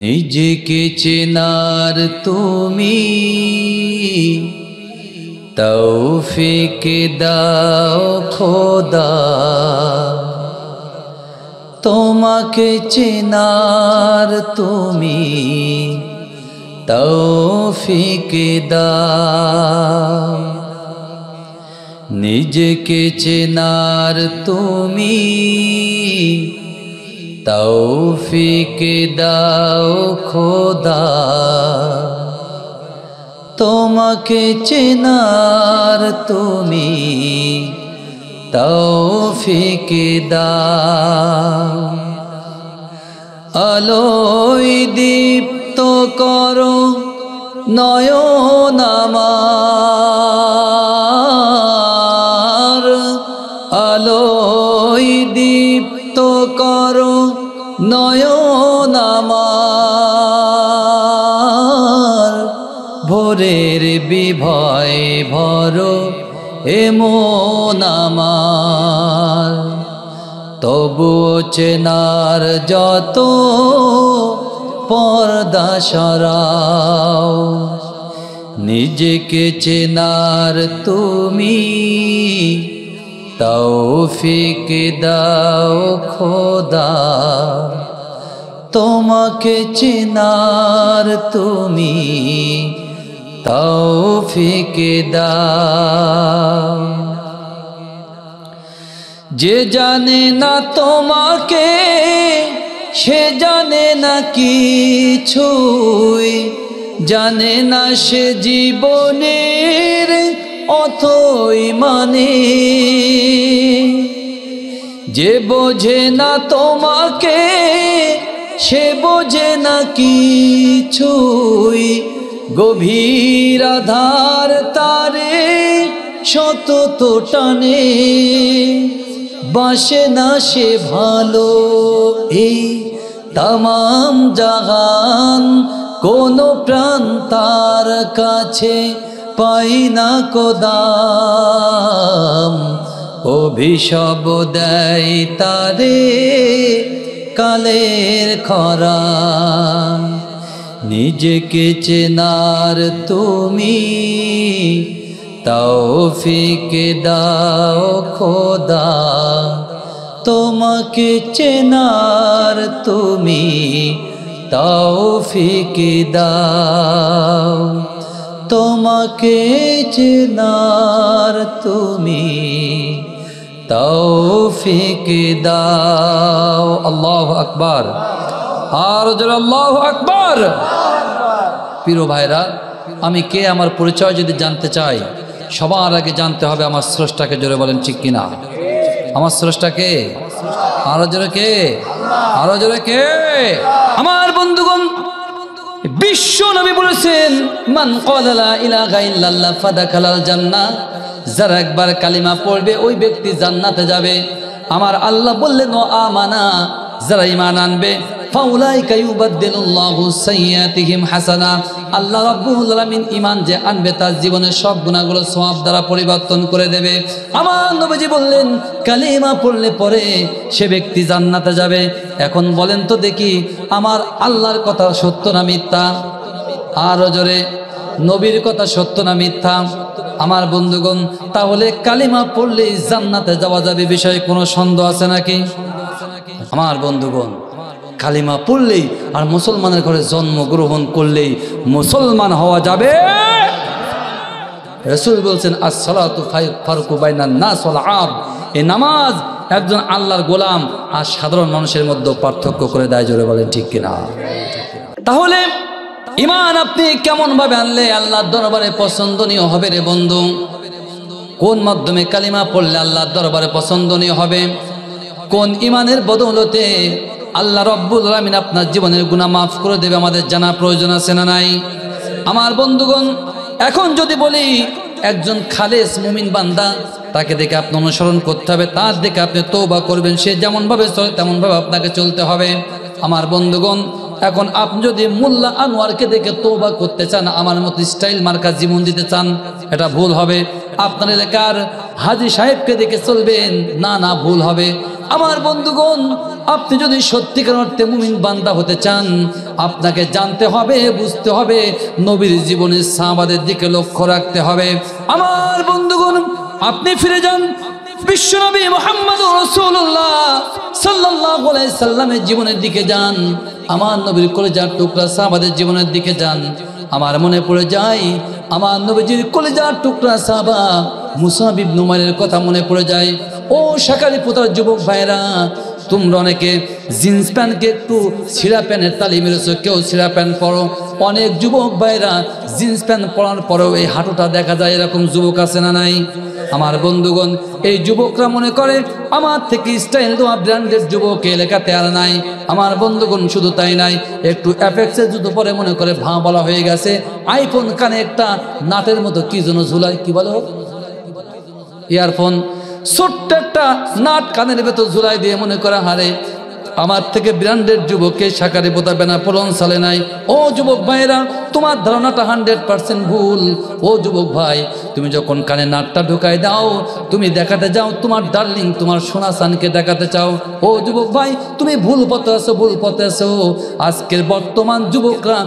নিজেকে চেনার তুমি তৌফিক দাও খোদা, তোমাকে চেনার তুমি তৌফিক দাও। নিজেকে চেনার তুমি তৌফিক দাও খোদা, তোমাকে চেনার তুমি তৌফিক দাও। আলোয় দীপ্ত করো নয়ন আমার, আলোয় দীপ্ত করো নয়ন আমার, ভোরের বিভয় ভরো এমন আমার। তবুও চেনার যত পর্দা সরাও, নিজেকে চেনার তুমি তৌফিক দাও খোদা, তোমাকে চেনার তুমি তৌফিক দাও। যে জানে না তোমাকে সে জানে না কিছুই, জানে না সে জীবনের অথই মানে। যে বোঝে না তোমাকে সে বোঝে না কিছুই, গভীর আধার তারে শত তো টানে। বাসে না সে ভালো এই তামাম জাহান, কোন প্রাণ তার কাছে পাই না কোদাম। অভিশাপ দেয় তারে কালের খরা, নিজেকে চেনার তুমি তৌফিক দাও খোদা, তোমাকে চেনার তুমি তৌফিক দাও, তোমাকে চেনার তুমি তৌফিক দাও। আল্লাহু আকবার, আর জোরে আল্লাহু আকবার। প্রিয় ভাইরা, আমি কে আমার পরিচয় যদি জানতে চাই, সবার আগে জানতে হবে আমার স্রষ্টাকে। জোরে বলেন ঠিক কিনা? আমার স্রষ্টাকে আরো জোরে কে? আরো জোরে কে? আমার বন্ধুগণ, বিশ্ব নবী বলেছেন, মান ক্বালা লা ইলাহা ইল্লাল্লাহ ফাদাখালাল জান্নাহ, যারা একবার কালিমা পড়বে ওই ব্যক্তি জান্নাতে যাবে। আমার আল্লাহ বললেন, ও আমানা, যারা ঈমান আনবে, ফাউলাইকা ইউবাদদিলুল্লাহু সাইয়্যাতিহিম হাসানা, আল্লাহ রাব্বুল আলামিন ঈমান যে আনবে তার জীবনের সব গুনাহগুলো সওয়াব দ্বারা পরিবর্তন করে দেবে। আমার নবীজি বললেন, কালিমা পড়লে পরে সে ব্যক্তি জান্নাতে যাবে। এখন বলেন তো দেখি, আমার আল্লাহর কথা সত্য না মিথ্যা? আরো জোরে, নবীর কথা সত্য না মিথ্যা? আমার বন্ধুগণ, তাহলে কালিমা পড়লেই জান্নাতে যাওয়া যাবে, বিষয়ে কোনো সন্দেহ আছে নাকি? আমার বন্ধুগণ, কালিমা পড়লেই আর মুসলমানের ঘরে জন্মগ্রহণ করলেই মুসলমান হওয়া যাবে। রাসূল বলছেন, আস-সালাতু ফারকু বাইনান নাস ওয়াল আব, এই নামাজ একজন আল্লাহর গোলাম আর সাধারণ মানুষের মধ্যে পার্থক্য করে দেয়। জোরে বলেন ঠিক কিনা? তাহলে ঈমান আপনি কেমন ভাবে আনলে আল্লাহর দরবারে পছন্দনীয় হবে রে বন্ধু? কোন মাধ্যমে কালিমা পড়লে আল্লাহর দরবারে পছন্দনীয় হবে? কোন ঈমানের বদৌলতে আল্লাহ রাব্বুল আলামিন আপনার জীবনের গুনাহ মাফ করে দেবে? আমাদের জানা প্রয়োজন আছে না নাই? আমার বন্ধুগণ, এখন যদি বলি একজন খালেস মুমিন বান্দা, তাকে দেখে আপনি অনুসরণ করতে হবে, তার দেখে আপনি তওবা করবেন, সে যেমন ভাবে চলে তেমন ভাবে আপনাকে চলতে হবে। আমার বন্ধুগণ, এখন আপনি যদি মোল্লা আনোয়ারকে দেখে তওবা করতে চান, আমার মতো স্টাইল মার্কা জীবন দিতে চান, এটা ভুল হবে। আপনার এলাকার হাজী সাহেবকে দেখে চলবেন, না না, ভুল হবে। আমার বন্ধুগণ, আপনি যদি সত্যিকার অর্থে মুমিন বান্দা হতে চান, আপনাকে জানতে হবে, বুঝতে হবে, নবীর জীবনের সাহাবাদের দিকে লক্ষ্য রাখতে হবে। আমার বন্ধুগণ, আপনি ফিরে যান বিশ্বনবী মুহাম্মদুর রাসূলুল্লাহ সাল্লাল্লাহু আলাইহি সাল্লামের জীবনের দিকে যান, আমার নবীর কলিজার টুকরা সাহাবাদের জীবনের দিকে যান। আমার মনে পড়ে যায় আমার নবীজির কলিজার টুকরা সাহাবা মুসাব ইবনে উমাইরের কথা মনে পড়ে যায়। ও শাকারি পোতার যুবক ভাইরা, তোমরা অনেকে জিন্স প্যান্টকে একটু ছিঁড়া প্যান্টের তালি মেরেছো, কেউ ছিঁড়া প্যান্ট পরো। অনেক যুবক ভাইরা জিন্স প্যান্ট পরার পরেও এই হাঁটুটা দেখা যায়, এরকম যুবক আছে না নাই? আমার বন্ধুগণ, এই যুবকরা মনে করে আমার থেকে স্টাইল দেওয়া ব্র্যান্ডের যুবক এলাকাতে আর নাই। আমার বন্ধুগণ, শুধু তাই নাই, একটু অ্যাপেক্সের জুতো পরে মনে করে ভাঁ বলা হয়ে গেছে। আইফোন কানে একটা নাটের মতো কি যেন ঝুলায়, কি বলো, ইয়ারফোন, ছোট্ট একটা নাট কানের ভেতর ঝুলাই দিয়ে মনে করা হারে আমার থেকে ব্র্যান্ডের যুবককে শাকারি পোতা বেনা পলন সালে নাই। ও যুবক ভাইরা, তোমার ধারণাটা 100% ভুল। ও যুবক ভাই, তুমি যখন কানে নাটটা ঢুকাই দাও, তুমি দেখাতে যাও তোমার ডার্লিং, তোমার সোনা সানকে দেখাতে চাও। ও যুবক ভাই, তুমি ভুল পথে আছো, ভুল পথে আছো। আজকের বর্তমান যুবকরা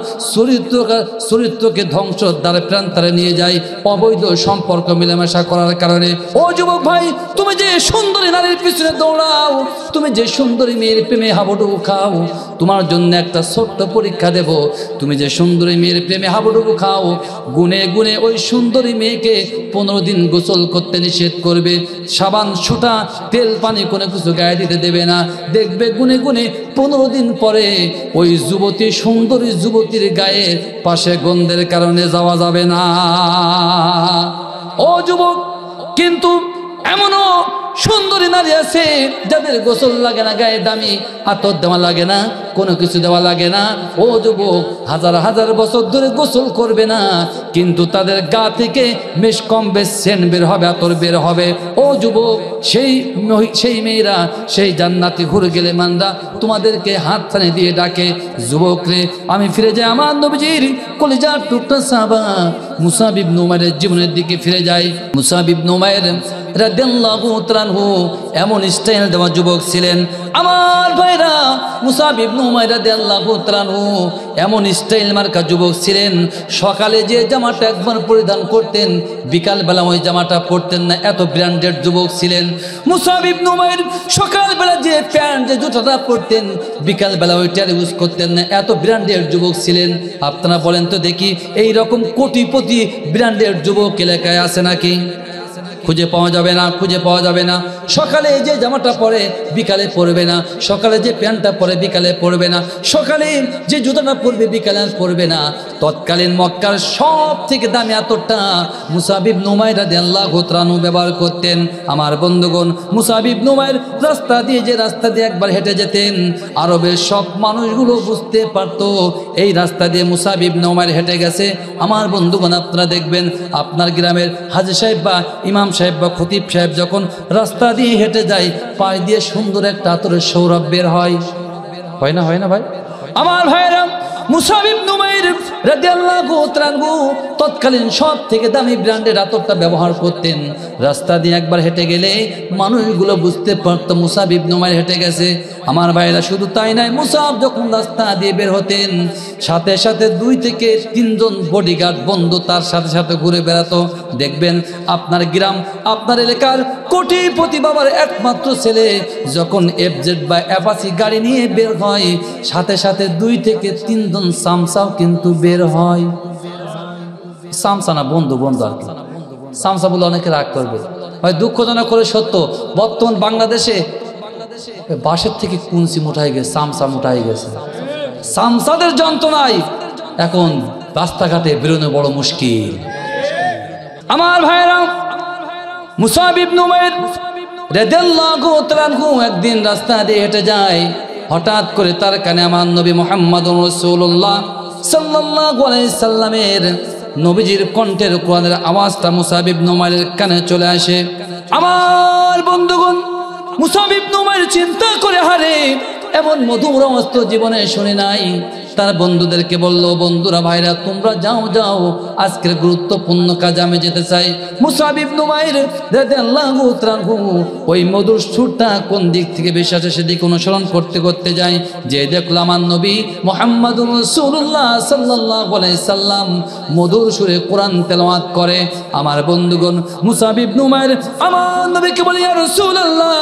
চরিত্রকে ধ্বংসের দ্বারা প্রান্তারে নিয়ে যায় অবৈধ সম্পর্ক মেলামেশা করার কারণে। ও যুবক ভাই, তুমি যে সুন্দরী নারীর পিছনে দৌড়াও, তুমি যে সুন্দরী মেয়ের প্রেমে হাবুডুবু খাও, তোমার জন্য একটা ছোট্ট পরীক্ষা দেব। তুমি যে সুন্দরী মেয়ের প্রেমে হাবুডুবু খাও, গুনে গুনে ওই সুন্দরী মেয়েকে 15 দিন গোসল করতে নিষেধ করবে। সাবান, সুটা, তেল, পানি কোনো কিছু গায়ে দিতে দেবে না। দেখবে গুনে গুনে 15 দিন পরে ওই যুবতী, সুন্দরী যুবতীর গায়ের পাশে গন্ধের কারণে যাওয়া যাবে না। ও যুবক, কিন্তু এমনও সুন্দরী নারী আছে যাদের গোসল লাগে না, গায়ে দামি আতর দেওয়া লাগে না, কোনো কিছু দেওয়া লাগে না। ও যুবক, হাজার হাজার বছর ধরে গোসল করবে না, কিন্তু তাদের গা থেকে বেশ কম বেশ সেন্ট বের হবে, আতর বের হবে। ও যুবক, সেই মেয়েরা, সেই জান্নাতি হুরে গেলে মানরা তোমাদেরকে হাত ছানি দিয়ে ডাকে। যুবক রে, আমি ফিরে যাই আমার নবীজির কলিজার টুকরা সাহাবা মুসাব ইবনে উমাইরের জীবনের দিকে ফিরে যাই। মুসাব ইবনে উমাইর রাদিয়াল্লাহু তাআলা আনহু এমন স্টাইল দেওয়া যুবক ছিলেন। আমার ভাইরা, মুসাব ইবনে উমাইর রাদিয়াল্লাহু তাআলা আনহু এমন স্টাইল মার্কা যুবক ছিলেন। সকালে যে জামাটা একবার পরিধান করতেন, বিকালবেলা ওই জামাটা পরতেন না, এত ব্র্যান্ডেড যুবক ছিলেন। মুসাব ইবনে উমাইর সকালবেলা যে প্যান্ট, যে জুতাটা পরতেন, বিকালবেলা ওইটা ইউজ করতেন না, এত ব্র্যান্ডেড যুবক ছিলেন। আপনারা বলেন তো দেখি, এই রকম কোটিপতি ব্র্যান্ডেড যুবক এলাকায় আছে নাকি? খুঁজে পাওয়া যাবে না, খুঁজে পাওয়া যাবে না। সকালে যে জামাটা পরে বিকালে পরবে না, সকালে যে প্যান্টটা পরে বিকালে পরবে না, সকালে যে জুতাটা পরবে বিকালে পরবে না। তৎকালীন মক্কার সব থেকে দামি আতরটা মুসাব ইবনে উমাইর রাদিয়াল্লাহু তাআলা আনহু ব্যবহার করতেন। আমার বন্ধুগণ, মুসাব ইবনে উমাইর রাস্তা দিয়ে একবার হেঁটে যেতেন, আরবের সব মানুষগুলো বুঝতে পারতো এই রাস্তা দিয়ে মুসাব ইবনে উমাইর হেঁটে গেছে। আমার বন্ধুগণ, আপনারা দেখবেন আপনার গ্রামের হাজী সাহেব বা ইমাম সাহেব বা খতিব সাহেব যখন রাস্তা দিয়ে হেঁটে যায়, পায়ে দিয়ে সুন্দর একটা আতরের সৌরভ বের হয়, হয় না, হয় না ভাই? আমার ভাইরা, মুসাব ইবনে উমাইর রাদিয়াল্লাহু তাআলা আনহু তৎকালীন সব থেকে দামি ব্র্যান্ডের আতরটা ব্যবহার করতেন। রাস্তা দিয়ে একবার হেঁটে গেলে মানুষগুলো বুঝতে পারতো মুসাব ইবনে উমাইর হেঁটে গেছে। আমার ভাইরা, শুধু তাই নয়, মুসাব যখন রাস্তা দিয়ে বের হতেন, সাথে সাথে 2 থেকে 3 জন বডিগার্ড বন্ধু তার সাথে সাথে ঘুরে বেড়াতো। দেখবেন আপনার গ্রাম, আপনার এলাকার কোটিপতি বাবার একমাত্র ছেলে যখন এফজেড বা অ্যাপাচি গাড়ি নিয়ে বের হয়, সাথে সাথে 2 থেকে 3 জন সামসাও কিন্তু বের হয়। সামসা না, বন্ধু বন্ধু আর কি। সামসা বলে অনেকে রাগ করবে, হয় দুঃখজনক করে সত্য, বর্তমান বাংলাদেশে বাঁশের থেকে কুঞ্চি মোটাই গেছে, সামসা মোটাই গেছে। সামসাদের যন্ত্রণায় এখন রাস্তাঘাটে বেরোনো বড় মুশকিল। আমার ভাইরা, মুসাব ইবনে উমাইর রাদিয়াল্লাহু তাআলা আনহু একদিন রাস্তা দিয়ে হেঁটে যায়। হঠাৎ করে তার কানে আমার নবী মুহাম্মদুর রাসূলুল্লাহ সাল্লাল্লাহু আলাইহি সাল্লামের নবীজির কণ্ঠের কোরআনের আওয়াজটা মুসাব ইবনে উমাইরের কানে চলে আসে। আমার বন্ধুগণ, মুসাব ইবনে উমাইর চিন্তা করে, হারে, এমন মধুর আওয়াজ তো জীবনে শুনে নাই। তার বন্ধুদেরকে বলল, বন্ধুরা ভাইরা তোমরা যাও যাও, আজকের গুরুত্বপূর্ণ কাজে আমি যেতে চাই। মুসআব ইবনে উমাইর রাদিয়াল্লাহু তাআলা ওই মধুর সুরটা কোন দিক থেকে বেশি আসে সেদিকে অনুসরণ করতে করতে যায়। যে দেখলো আমার নবী মুহাম্মদুর রাসূলুল্লাহ সাল্লাল্লাহু আলাইহি সাল্লাম মধুর সুরে কোরআন তেলাওয়াত করে। আমার বন্ধুগণ, মুসআব ইবনে উমাইর আমার নবীকে বলে, ইয়া রাসূলুল্লাহ,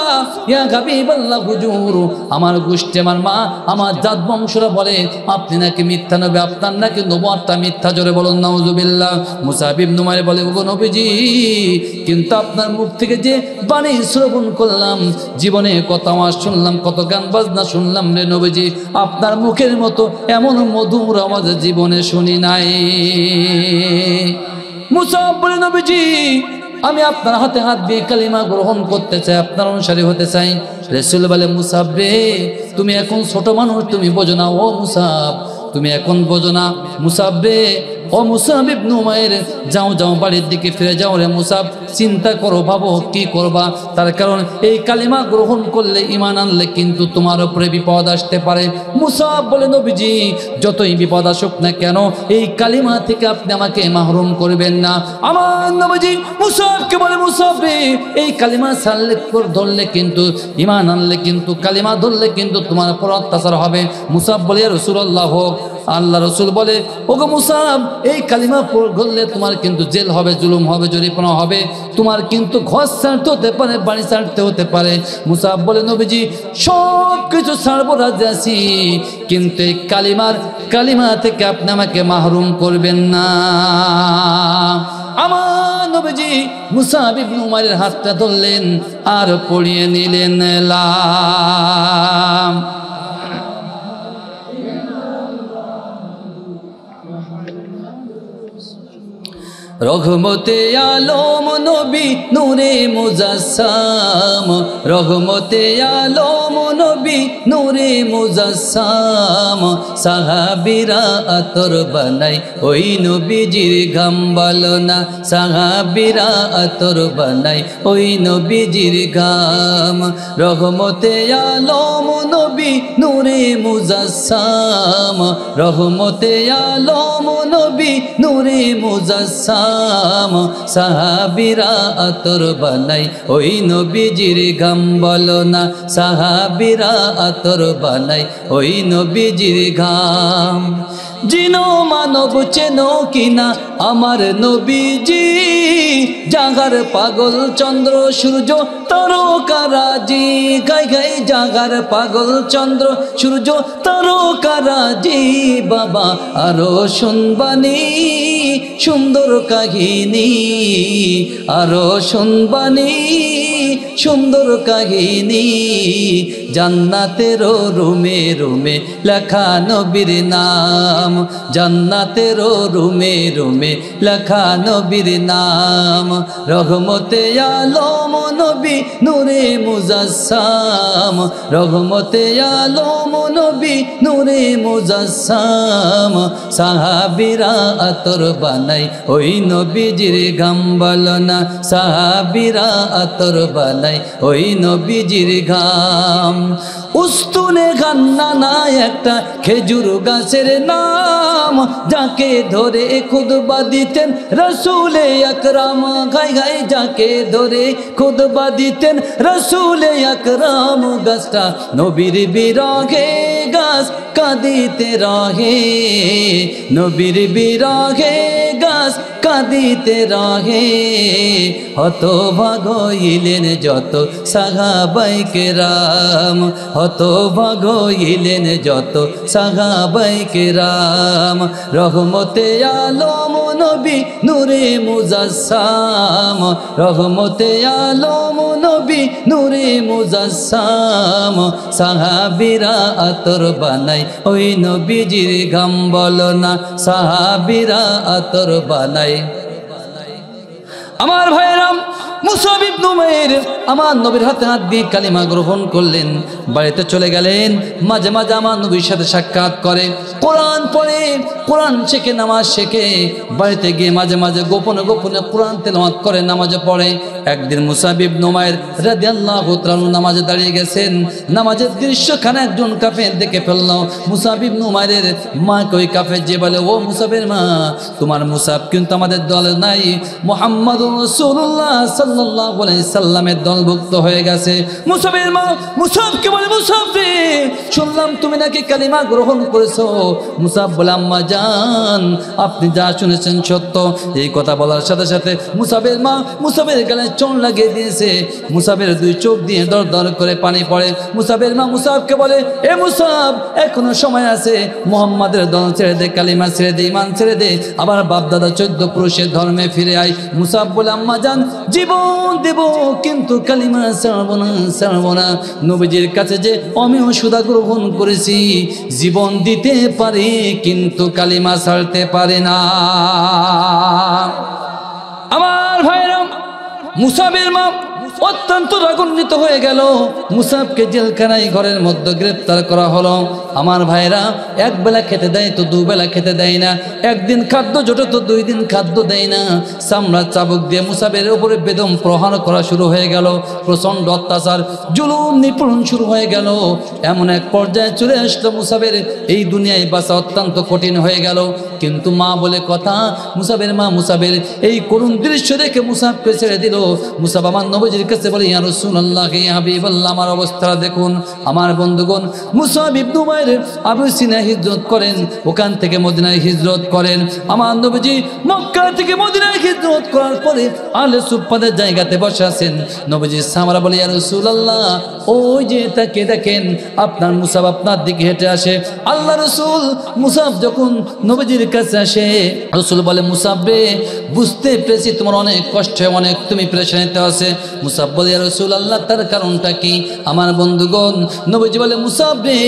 ইয়া হাবিবাল্লাহ, হুজুর আমার গোষ্ঠী, আমার মা, আমার জাত বংশরা বলে আপনি নাকি মিথ্যা নবী, আপনার নাকি নবুয়তটা মিথ্যা। জোরে বলুন নাউজুবিল্লাহ। মুসআব ইবনে উমাইর বলে, ওগো নবীজি, কিন্তু আপনার মুখ থেকে যে বাণী শ্রবণ করলাম, জীবনে কত আওয়াজ শুনলাম, কত গান বাজনা শুনলাম রে নবীজি, আপনার মুখের মতো এমন মধুর আওয়াজ জীবনে শুনি নাই। মুসআব বলে, নবীজি আমি আপনার হাতে হাত দিয়ে কালিমা গ্রহণ করতে চাই, আপনার অনুসারী হতে চাই। রাসূল বলে, মুসআব রে, তুমি এখন ছোট মানুষ, তুমি বোঝো না। ও মুসআব, তুমি এখন বোঝো না। মুসআব রে, ও মুসআব ইবনে উমাইর, যাও যাও, বাড়ির দিকে ফিরে যাও রে মুসআব, চিন্তা করো, ভাবো কি করবা। তার কারণ এই কালিমা গ্রহণ করলে, ঈমান আনলে কিন্তু তোমার উপরে বিপদ আসতে পারে। মুসআব বলে, নবীজি যতই বিপদ আসুক না কেন, এই কালিমা থেকে আপনি আমাকে মাহরুম করবেন না। আমার নবীজি মুসআবকে বলে, মুসআব রে, এই কালিমা ছাড়লে ধরলে কিন্তু, ঈমান আনলে কিন্তু, কালিমা ধরলে কিন্তু তোমার উপর অত্যাচার হবে। মুসআব বলে, ইয়া রাসূলুল্লাহ, আল্লাহ রসুল বলে, ওগো মুসআব, এই কালিমা ধরলে তোমার কিন্তু জেল হবে, জুলুম হবে, জরিমানা হবে, তোমার কিন্তু ঘর ছাড়তে হতে পারে, বাড়ি ছাড়তে হতে পারে। মুসআব বলে, নবীজি সব কিছু ছাড়বো, রাজি আছি, কিন্তু এই কালিমা থেকে আপনি আমাকে মাহরুম করবেন না। আমার নবীজি মুসআব ইবনে উমাইরের হাতটা ধরলেন আর পড়িয়ে নিলেন, লাম রহমতে আলম নবী নূরে মুজাসসাম, রহমতে আলম নবী নূরে মুজাসসাম, সাহাবীরা আতর বানাই ওই নবীজির ঘাম বলো না, সাহাবীরা আতর বানাই ওই নবীজির ঘাম। রহমতে আলম নবী নূরে মুজাসসাম, রহমতে আলম নবী নূরে মুজাসসাম, সাহাবীরা আতর বানাই ওই নবীজির ঘাম বলো না, সাহাবীরা আতর বানাই ওই নবীজির ঘাম। জিনো মানব চেনো কিনা আমার নবীজি, জাগার পাগল চন্দ্র সূর্য তারকারাজি, গাই গাই জাগার পাগল চন্দ্র সূর্য তারকারাজি। বাবা আরো শুনবানি সুন্দর কাহিনী, আরো শুনবানি সুন্দর কাহিনী, জান্নাতের রুমে রুমে লেখা নবীর নাম, জান্নাতের রুমে রুমে লেখা নবীর নাম। রহমতে আলম নবী নূরে মুজাসসাম, রহমতে আলম নবী নূরে মুজাসসাম, সাহাবীরা আতর বানাই ওই নবীজির ঘাম বলো না, সাহাবীরা আতর বানাই ওই নবীজির ঘাম। উস্তুনে গান্না না একটা খেজুর গাছের নাম, যাকে ধরে খুতবা দিতেন রাসূলে আকরাম, গাই গাই যাকে ধরে খুতবা দিতেন রাসূলে আকরাম। গাছটা নবীর বিরহে গাছ কাঁদিতে রহে, নবীর বিরহে গাছ কাঁদিতে রহে। হতভাগ হইলেন যত সাহাবায়ে কেরাম, হতভাগ হইলেন যত সাহাবায়ে কেরাম। রহমতে আলম নবী নূরে মুজাসসাম, রহমতে আলম নবী নূরে মুজাসসাম, সাহাবীরা আতর বানাই ওই নবীজির ঘাম বলো না, সাহাবীরা আতর বানাই। আমার ভাইরাম, মুসআব ইবনে উমাইর আমার নবীর হাতে হাত দিয়ে কালিমা গ্রহণ করলেন, বাড়িতে চলে গেলেন। মাঝে মাঝে আমার নবীর সাথে সাক্ষাৎ করে, কোরআন পড়ে, কোরআন শেখে, নামাজ শেখে। বাড়িতে গিয়ে মাঝে মাঝে গোপনে গোপনে কোরআন তেলাওয়াত করে, নামাজে পড়ে। একদিন মুসাব ইবনে উমাইর রাদিয়াল্লাহু তাআলা নামাজে দাঁড়িয়ে গেছেন। নামাজের দৃশ্যখানে একজন কাফের দেখে ফেলল। মুসাব ইবনে উমাইরের মা কই কাফের যে বলে, ও মুসাবের মা, তোমার মুসাব কিন্তু আমাদের দলে নাই, মুহাম্মাদুর রাসূলুল্লাহ সাল্লাল্লাহু আলাইহি সাল্লামের দলভুক্ত হয়ে গেছে। মুসাবের মা মুসাবকে বলে, মুসাব রে, শুনলাম তুমি নাকি কালিমা গ্রহণ করেছো। মুসাব বলে, আম্মা জান, আপনি যা শুনেছেন সত্য। এই কথা বলার সাথে সাথে মুসাবের মা মুসাবের গালে চোট লাগিয়ে দিয়েছে। মুসাবের দুই চোখ দিয়ে দর দর করে পানি পড়ে। মুসাবের মা মুসাবকে বলে, এ মুসাব, এখনো সময় আছে, মুহাম্মাদের দল ছেড়ে দে, কালিমা ছেড়ে দে, ঈমান ছেড়ে দে, আবার বাপ দাদা 14 পুরুষের ধর্মে ফিরে আয়। মুসাব বলে, আম্মা জান, জীবন দেব কিন্তু কালিমা ছাড়বো না, ছাড়বো না। নবীজির কাছে যে আমিও সুদা গ্রহণ করেছি, জীবন দিতে পারি কিন্তু কালিমা ছাড়তে পারি না। আমার ভাইরা, মুসাবের মা অত্যন্ত রাগান্বিত হয়ে গেল। মুসাবকে জেলখানায় ঘরের মধ্যে গ্রেপ্তার করা হলো। আমার ভাইরা, এক বেলা খেতে দেয় তো দুবেলা খেতে দেয় না, একদিন খাদ্য জোটে তো 2 দিন খাদ্য দেয় না। চামড়া চাবুক দিয়ে মুসাবের উপরে বেদম প্রহার করা শুরু হয়ে গেল। প্রচণ্ড অত্যাচার, জুলুম নিপীড়ন শুরু হয়ে গেল। এমন এক পর্যায়ে চলে আসলো মুসাবের এই দুনিয়ায় বাঁচা অত্যন্ত কঠিন হয়ে গেল। কিন্তু মা বলে কথা, মুসাবের মা মুসাবের এই করুণ দৃশ্য দেখে মুসাবকে ছেড়ে দিল। মুসাব আমার নবীজির কাছে বলে, ইয়া রাসূলুল্লাহ, ইয়া হাবিবাল্লাহ, আমার অবস্থা দেখুন। আমার বন্ধুগণ, মুসাব ইবনে উমাইর আবিসিনিয়া হিজরত করেন, ওখান থেকে মদিনায় হিজরত করেন। আমার নবীজি মক্কা থেকে মদিনায় হিজরত করার পরে আলে সুফফাদের জায়গাতে বসে আছেন। নবীজি সাহাবারা বলে, ইয়া রাসূলুল্লাহ, ওই যে তাকে দেখেন, আপনার মুসাব আপনার দিকে হেঁটে আসে। আল্লাহ রাসূল মুসাব যখন নবীজির কাছে আসে, রাসূল বলে, মুসাব রে, বুঝতে পেরেছি তোমার অনেক কষ্ট, অনেক তুমি পেরেশানিতে আছে। মুসাব বলে, ইয়া রাসূলুল্লাহ, তার কারণটা কি? আমার বন্ধুগণ, নবীজি বলে, মুসাব রে,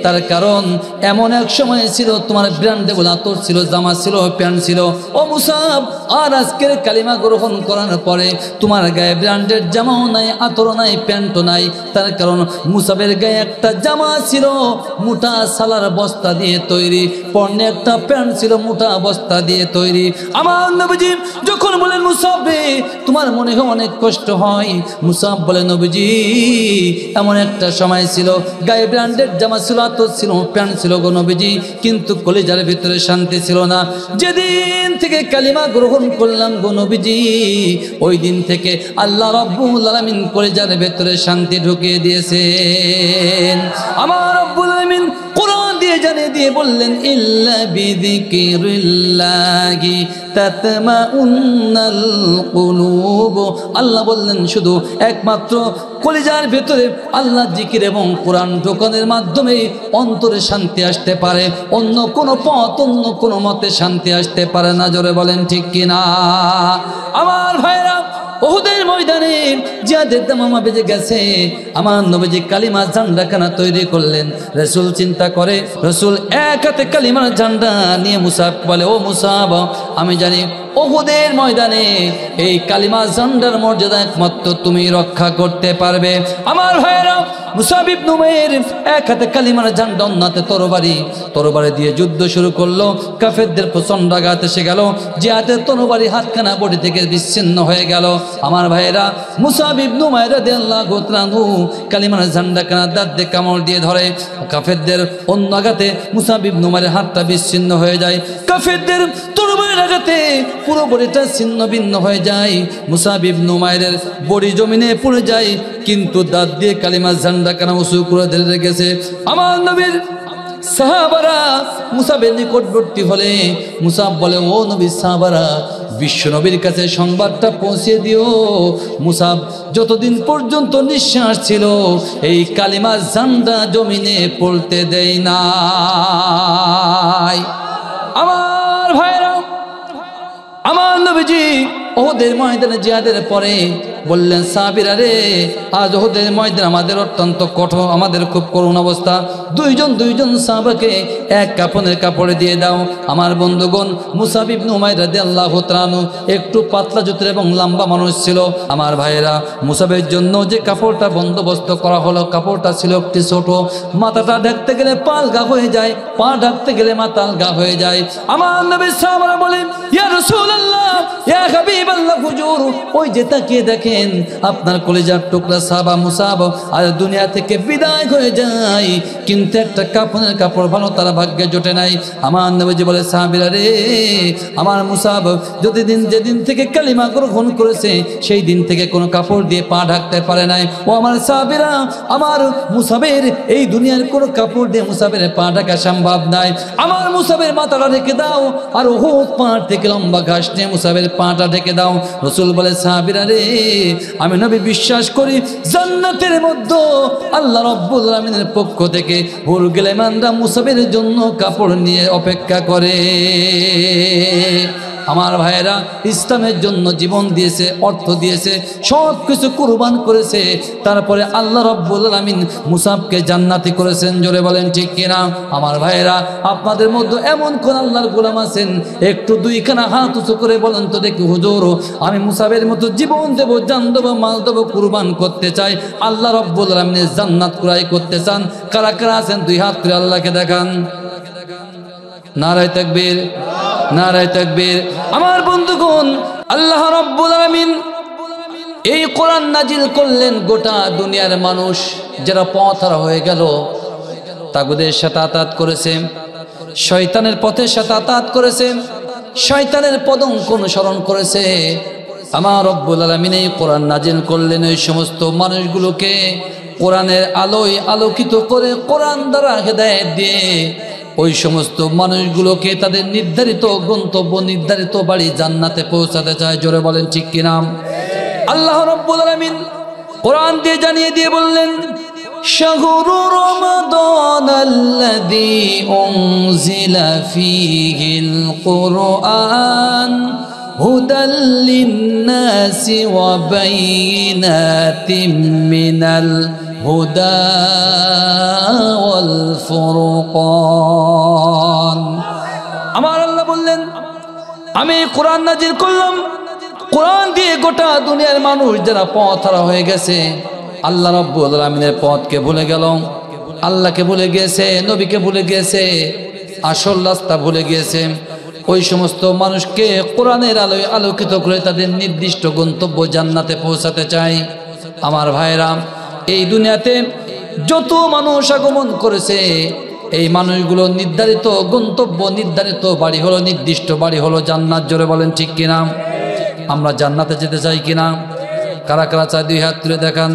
তার কারণ এমন এক সময় ছিল তোমার ব্র্যান্ডেবল আতর ছিল, জামা ছিল, প্যান্ট ছিল। ও মুসাব, আর আজকের কালিমা গ্রহণ করার পরে তোমার গায়ে ব্র্যান্ডের জামাও নাই, আতরও নাই, প্যান্টও নাই। তার কারণ মুসাবের গায়ে একটা জামা ছিল মোটা সালার বস্তা দিয়ে তৈরি, পরনে একটা প্যান্ট ছিল মোটা বস্তা দিয়ে তৈরি। আমার নবীজি যখন বলেন, মুসাব রে, তোমার মনে হয় অনেক কষ্ট হয়। মুসাব বলে, নবীজি, এমন একটা সময় ছিল গায়ে ব্র্যান্ডের জামা ছিল, আতর ছিল, প্যান্ট ছিল গো নবীজি, কিন্তু কলিজার ভিতরে শান্তি ছিল না। যেদিন থেকে কালিমা গ্রহণ করলাম গো নবীজি, ওই দিন থেকে আল্লাহ রাব্বুল আলামিন কলিজার ভিতরে শান্তি ঢুকিয়ে দিয়েছেন। আমার রাব্বুল আলামিন কোরআন দিয়ে জানিয়ে দিয়ে বললেন, ইল্লা বিযিকরিল্লাহি তাতমাউন্নাল কুলুব। আল্লাহ বললেন, শুধু একমাত্র কলিজার ভেতরে আল্লাহ জিকির এবং কোরআন ঢোকানোর মাধ্যমে অন্তরে শান্তি আসতে পারে, অন্য কোনো পথ, অন্য কোনো মতে শান্তি আসতে পারে না। জোরে বলেন ঠিক কিনা? আমার ভাইরা, উহুদের ময়দানে জিহাদের দামামা বেজে গেছে। আমার নবীজি কালিমার ঝান্ডাখানা তৈরি করলেন। রাসূল চিন্তা করে, রাসূল এক হাতে কালিমার ঝান্ডা নিয়ে মুসাব বলে, ও মুসাব, আমি জানি উহুদের ময়দানে এই কালিমা ঝান্ডার মর্যাদা একমাত্র তুমি রক্ষা করতে পারবে। আমার ভাইয়েরা, মুসাব ইবনে উমাইর এক হাতে কালিমার ঝান্ডা, অন্য হাতে তরবারি দিয়ে যুদ্ধ শুরু করলো। কাফেরদের প্রচণ্ড আঘাত এসে গেল। যে হাতের তরবারি হাতখানা বডি থেকে বিচ্ছিন্ন হয়ে গেল। আমার ভাইয়েরা, মুসাব ইবনে উমাইর রাদিয়াল্লাহু তাআলা আনহু কালিমার ঝান্ডাখানা দাঁত দিয়ে কামড় দিয়ে ধরে। কাফেরদের অন্য আঘাতে মুসাব ইবনে উমাইরের হাতটা বিচ্ছিন্ন হয়ে যায়। কাফেরদের তরবারির আঘাতে পুরো বডিটা ছিন্ন ভিন্ন হয়ে যায়। মুসাব ইবনে উমাইরের বডি জমিনে পড়ে যায়, কিন্তু দাঁত দিয়ে কালিমার ঝান্ডাখানা উঁচু করে ধরে রেখেছে। আমার নবীর সাহাবারা মুসাবের নিকটবর্তী হলে মুসাব বলে, ও নবীর সাহাবারা, বিশ্ব নবীর কাছে সংবাদটা পৌঁছে দিও, মুসাব যতদিন পর্যন্ত নিঃশ্বাস ছিল এই কালিমার ঝান্ডা জমিনে পড়তে দেয় নাই। আমার ভাইরা, আমার নবীজি উহুদের ময়দানে জিহাদের পরে বললেন, সাহাবীরা রে, আজ উহুদের ময়দান আমাদের অত্যন্ত কঠোর, আমাদের খুব করুণ অবস্থা, দুইজন সাহাবাকে এক কাফনের কাপড়ে দিয়ে দাও। আমার বন্ধুগণ, মুসাব ইবনে উমাইর রাদিয়াল্লাহু তাআলা আনহু একটু পাতলা জুতের এবং লম্বা মানুষ ছিল। আমার ভাইয়েরা, মুসাবের জন্য যে কাপড়টা বন্দোবস্ত করা হলো, কাপড়টা ছিল একটি ছোট, মাথাটা ঢাকতে গেলে পা আলগা হয়ে যায়, পা ঢাকতে গেলে মাথা আলগা হয়ে যায়। আমার নবী সাহাবারা বলেন, ইয়া রাসূলুল্লাহ, ইয়া হাবিবাল্লাহ, হুজুর, ওই যে তাকিয়ে দেখেন আপনার কলিজার টুকরা সাহাবা মুসাব আর দুনিয়া থেকে বিদায় হয়ে যায়, কিন্তু একটা কাফনের কাপড় ভালো তারা ভাগ্যে জোটে নাই। আমার নবীজি বলে, সাহাবীরা রে, আমার মুসাব যেদিন থেকে কালিমা গ্রহণ করেছে সেই দিন থেকে কোনো কাপড় দিয়ে পা ঢাকতে পারে নাই। ও আমার সাহাবীরা, আমার মুসাবের এই দুনিয়ার কোনো কাপড় দিয়ে মুসাবের পা ঢাকা সম্ভব নাই। আমার মুসাবের মাথাটা ঢেকে দাও, আর উহুদ পাহাড় থেকে লম্বা ঘাস নিয়ে মুসাবের পাটা ঢেকে দাও। রাসূল বলে, সাহাবীরা রে, আমি নবী বিশ্বাস করি জান্নাতের মধ্যে আল্লাহ রাব্বুল আলামিনের পক্ষ থেকে হুর গেলেমানরা মুসাবের জন্য কাপড় নিয়ে অপেক্ষা করে। আমার ভাইয়েরা, ইসলামের জন্য জীবন দিয়েছে, অর্থ দিয়েছে, সব কিছু কুরবান করেছে, তারপরে আল্লাহ রাব্বুল আলামিন মুসাবকে জান্নাতি করেছেন। জোরে বলেন ঠিক কিনা? আমার ভাইয়েরা, আপনাদের মধ্যে এমন কোন আল্লাহর গোলাম আছেন, একটু দুইখানা হাত উঁচু করে বলেন তো দেখি, হুজুর, আমি মুসাবের মতো জীবন দেব, জান দেবো, মাল দেবো, কুরবান করতে চাই, আল্লাহ রাব্বুল আলামিনের জান্নাত ক্রয় করতে চান? কারা কারা আছেন? দুই হাত করে আল্লাহকে দেখান। নারায়ে তাকবীর, নারায়ে তাকবীর। আমার বন্ধুগণ, আল্লাহ রাব্বুল আলামিন এই কোরআন নাজিল করলেন গোটা দুনিয়ার মানুষ যারা পথহারা হয়ে গেল, তাগুদের সাথে আতাত করেছে, শয়তানের পথে সাথে আতাত করেছে, শয়তানের পদঙ্ক অনুসরণ করেছে। আমার রব্বুল আলামিন এই কোরআন নাজিল করলেন ওই সমস্ত মানুষগুলোকে কোরআনের আলোয় আলোকিত করে, কোরআন দ্বারা হেদায়েত দিয়ে ওই সমস্ত মানুষগুলোকে তাদের নির্ধারিত গন্তব্য, নির্ধারিত বাড়ি জান্নাতে পৌঁছাতে চায়। জোরে বলেন ঠিক কিনা? আল্লাহ রাব্বুল আলামিন কোরআন দিয়ে জানিয়ে দিয়ে বললেন, শাহরু রমাদানাল্লাযী উনজিলা ফীহিল কুরআন হুদাল লিন্নাসি ওয়া বাইয়িনাতিম মিনাল হুদা ওয়াল ফুরকান। আমার আল্লাহ বললেন, আমি কোরআন নাজিল করলাম, কোরআন দিয়ে গোটা দুনিয়ার মানুষ যারা পথহারা হয়ে গেছে, আল্লাহ রাব্বুল আলামিনের পথকে ভুলে গেল, আল্লাহকে ভুলে গিয়েছে, নবীকে ভুলে গিয়েছে, আসল রাস্তা ভুলে গিয়েছে, ওই সমস্ত মানুষকে কোরআনের আলোয় আলোকিত করে তাদের নির্দিষ্ট গন্তব্য জান্নাতে পৌঁছাতে চাই। আমার ভাইরা, এই দুনিয়াতে যত মানুষ আগমন করেছে, এই মানুষগুলো নির্ধারিত গন্তব্য, নির্ধারিত বাড়ি হলো, নির্দিষ্ট বাড়ি হলো জান্নাত। জোরে বলেন ঠিক কিনা? আমরা জান্নাতে যেতে চাই কিনা? কারা কারা চাই? দুই হাত তুলে দেখান।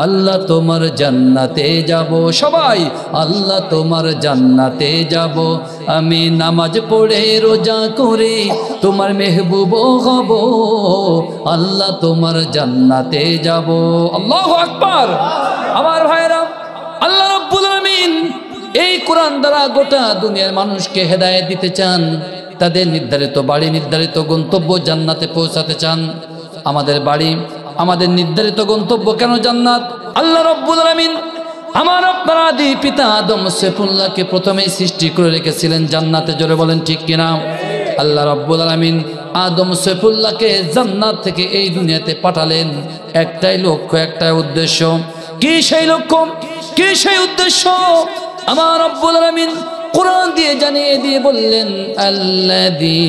আল্লাহ তোমার জান্নাতে যাব, সবাই আল্লাহ তোমার জান্নাতে যাব, আমি নামাজ পড়ে রোজা করে তোমার মেহবুব হব, আল্লাহ তোমার জান্নাতে যাব। আল্লাহু আকবার। আমার ভাইরা, আল্লাহ রাব্বুল আলামিন এই কোরআন দ্বারা গোটা দুনিয়ার মানুষকে হেদায়েত দিতে চান, তাদের নির্ধারিত বাড়ি, নির্ধারিত গন্তব্য জান্নাতে পৌঁছাতে চান। আমাদের বাড়ি, আমাদের নির্ধারিত গন্তব্য কেন জান্নাত? আল্লাহ রাব্বুল আলামিন আমার আপনার আদি পিতা আদম সৈফুল্লাহকে প্রথমেই সৃষ্টি করে রেখেছিলেন জান্নাতে। জোরে বলেন ঠিক কিনা? আল্লাহ রাব্বুল আলামিন আদম সৈফুল্লাহকে জান্নাত থেকে এই দুনিয়াতে পাঠালেন একটাই লক্ষ্য, একটাই উদ্দেশ্য। কি সেই লক্ষ্য, কি সেই উদ্দেশ্য? আমার রাব্বুল আলামিন কোরআন দিয়ে জানিয়ে দিয়ে বললেন, আল্লাযী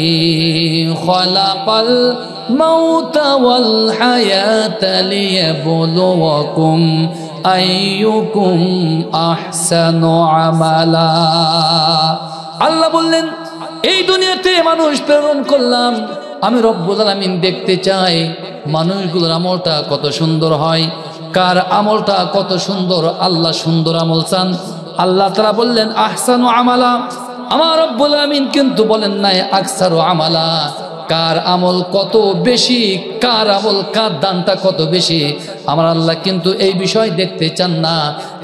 খালাকাল মাউতা ওয়াল হায়াতা লিয়াবলুয়াকুম আইয়ুকুম আহসানু আমালা। আল্লাহ বললেন, এই দুনিয়াতে মানুষ প্রেরণ করলাম, আমি রব্বুল আলামিন দেখতে চাই মানুষগুলোর আমলটা কত সুন্দর হয়, কার আমলটা কত সুন্দর। আল্লাহ সুন্দর আমল চান। আল্লাহ তাআলা বললেন আহসানু আমালা। আমার রব্বুল আলামিন কিন্তু বলেন নাই আকসারু আমালা, কার আমল কত বেশি, কার আমল, কার দানটা কত বেশি। আমার আল্লাহ কিন্তু এই বিষয় দেখতে চান না।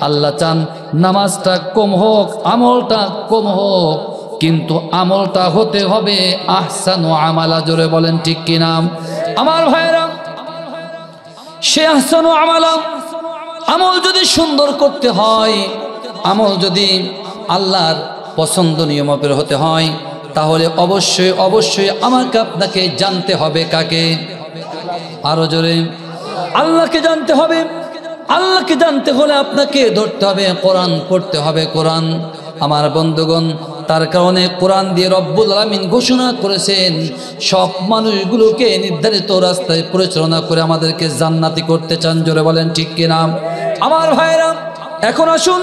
আল্লাহ চান নামাজটা কম হোক, আমলটা কম হোক, কিন্তু আমলটা হতে হবে আহসানু আমালা। জোরে বলেন ঠিক কিনা? আমার ভাইরা, সে আহসানু আমালা, আমল যদি সুন্দর করতে হয়, আমল যদি আল্লাহর পছন্দনীয় মাপের হতে হয়, তাহলে অবশ্যই অবশ্যই আমাকে আপনাকে জানতে হবে কাকে? আরো জোরে, আল্লাহকে জানতে হবে। আল্লাহকে জানতে হলে আপনাকে ধরতে হবে কোরআন, পড়তে হবে কোরআন। আমার বন্ধুগণ, তার কারণে কোরআন দিয়ে রব্বুল আলামিন ঘোষণা করেছেন সব মানুষগুলোকে নির্ধারিত রাস্তায় পরিচালনা করে আমাদেরকে জান্নাতি করতে চান। জোরে বলেন ঠিক কিনা? আমার ভাইরা, এখন আসুন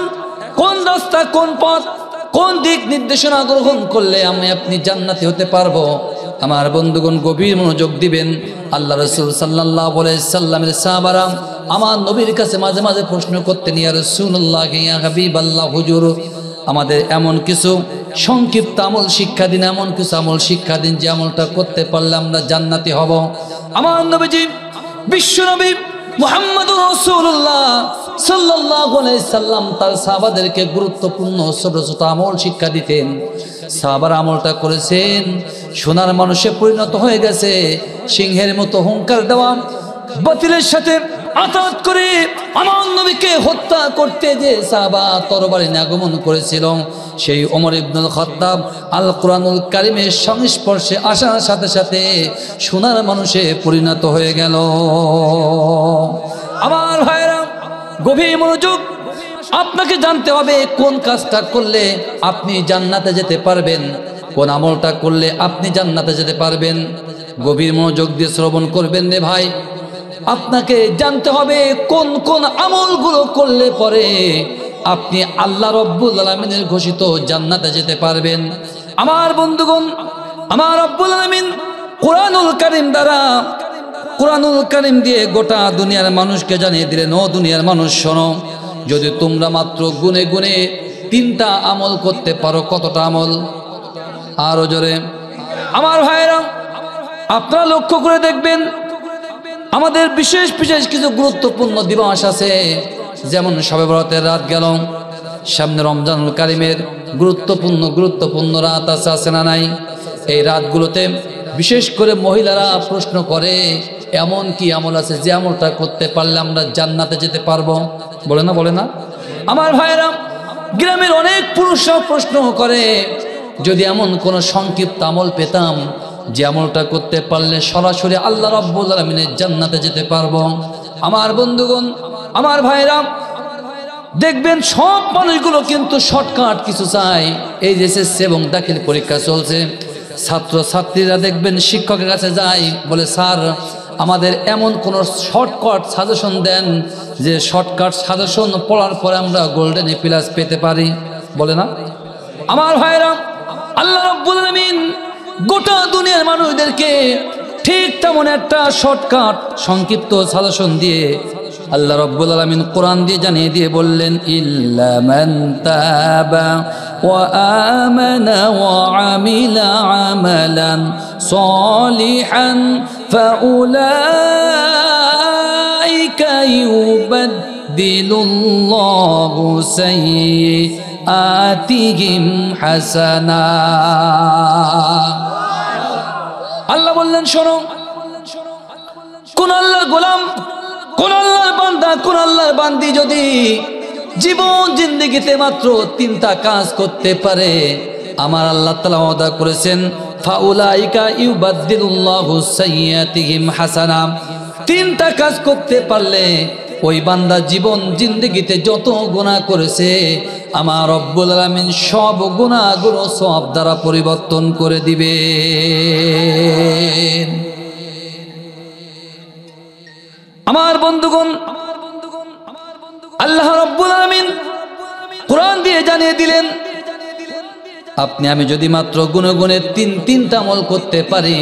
কোন রাস্তা, কোন পথ, কোন দিক নির্দেশনা গ্রহণ করলে আমি আপনি জান্নাতি হতে পারবো? আমার বন্ধুগণ গভীর মনোযোগ দিবেন। আল্লাহ রাসূল সাল্লাল্লাহু আলাইহি সাল্লামের সাহাবারা আমার নবীর কাছে মাঝে মাঝে প্রশ্ন করতেন, ইয়া রাসূলুল্লাহ, ইয়া হাবিবাল্লাহ, হুজুর আমাদের এমন কিছু সংক্ষিপ্ত আমল শিক্ষা দিন, এমন কিছু আমল শিক্ষা দিন যে আমলটা করতে পারলে আমরা জান্নাতি হব। আমার নবীজি বিশ্বনবী মুহাম্মদুর রাসূলুল্লাহ সাল্লাল্লাহু আলাইহি সাল্লাম তার সাহাবাদেরকে গুরুত্বপূর্ণ ছোট ছোট আমল শিক্ষা দিতেন। সাহাবারা আমলটা করেছেন, সোনার মানুষে পরিণত হয়ে গেছে। সিংহের মতো হুঙ্কার দেওয়া, বাতিলের সাথে আঘাত করে আমার নবীকে হত্যা করতে যে সাহাবা তরবারি নিয়ে আগমন করেছিল, সেই ওমর ইবনুল খাত্তাব আল কোরআনুল কারীমের সংস্পর্শে আসার সাথে সাথে সোনার মানুষে পরিণত হয়ে গেল। আমার ভাইরা গভীর মনোযোগ, আপনাকে জানতে হবে কোন কাজটা করলে আপনি জান্নাতে যেতে পারবেন, কোন আমলটা করলে আপনি জান্নাতে যেতে পারবেন। গভীর মনোযোগ দিয়ে শ্রবণ করবেন রে ভাই। আপনাকে জানতে হবে কোন কোন আমলগুলো করলে পরে আপনি আল্লাহ রব্বুল আলামিনের ঘোষিত জান্নাতে যেতে পারবেন। আমার বন্ধুগণ, আমার রব্বুল আলামিন কোরআনুল কারীম দ্বারা, কোরআনুল কারীম দিয়ে গোটা দুনিয়ার মানুষকে জানিয়ে দিলেন, ও দুনিয়ার মানুষ শোনো, যদি তোমরা মাত্র গুনে গুনে 3টা আমল করতে পারো। কতটা আমল? আরো জোরে। আমার ভাইয়েরা, আপনারা লক্ষ্য করে দেখবেন আমাদের বিশেষ বিশেষ কিছু গুরুত্বপূর্ণ দিবস আছে, যেমন শবে বরাতের রাত গেল, সামনে রমজানুল কারীমের গুরুত্বপূর্ণ রাত আছে না নাই? এই রাতগুলোতে বিশেষ করে মহিলারা প্রশ্ন করে, এমন কি আমল আছে যে আমলটা করতে পারলে আমরা জান্নাতে যেতে পারবো? বলে না, বলে না? আমার ভাইয়েরা, গ্রামের অনেক পুরুষরাও প্রশ্ন করে, যদি এমন কোন সংক্ষিপ্ত আমল পেতাম যে আমলটা করতে পারলে সরাসরি আল্লাহ রাব্বুল আলামিনের জান্নাতে যেতে পারবো। আমার বন্ধুগণ, আমার ভাইরা, দেখবেন সব মানুষগুলো কিন্তু শর্টকাট কিছু চায়। এই যে এসএসসি এবং দাখিল পরীক্ষা চলছে, ছাত্র ছাত্রীরা দেখবেন শিক্ষকের কাছে যায়, বলে স্যার আমাদের এমন কোন শর্টকাট সাজেশন দেন যে শর্টকাট সাজেশন পড়ার পরে আমরা গোল্ডেন এ প্লাস পেতে পারি। বলে না? আমার ভাইরা, আল্লাহ রাব্বুল আলামিন গোটা দুনিয়ার মানুষদেরকে ঠিক তেমন একটা শর্টকাট সংক্ষিপ্ত সাজেশন দিয়ে আল্লাহ রাব্বুল আলামিন কোরআন দিয়ে জানিয়ে দিয়ে বললেন, ইল্লা মান তাবা ওয়া আমানা ওয়া আমিলা আমালান সলিহান ফাউলাইকা ইউবাদদিলুল্লাহু সাইয়্যাতিহিম হাসানা। আল্লাহ বললেন, শোনো, কোন আল্লাহর গোলাম, কোন আল্লাহর বান্দা, কোন আল্লাহর বান্দি যদি জীবন জিন্দেগিতে মাত্র 3টা কাজ করতে পারে, আমার আল্লাহ তাআলা ওয়াদা করেছেন, ফাউলাইকা ইউবাদদিলুল্লাহু সাইয়্যাতিহিম হাসানা। 3টা কাজ করতে পারলে ওই বান্দা জীবন জিন্দেগিতে যত গুনাহ করেছে আমার রব্বুল আলামিন সব গুনাহগুলো সওয়াব দ্বারা পরিবর্তন করে দিবে। আমার বন্ধুগণ, আল্লাহ রাব্বুল আলামিন কোরআন দিয়ে জানিয়ে দিলেন, আপনি আমি যদি মাত্র গুনে গুনে 3টা আমল করতে পারি,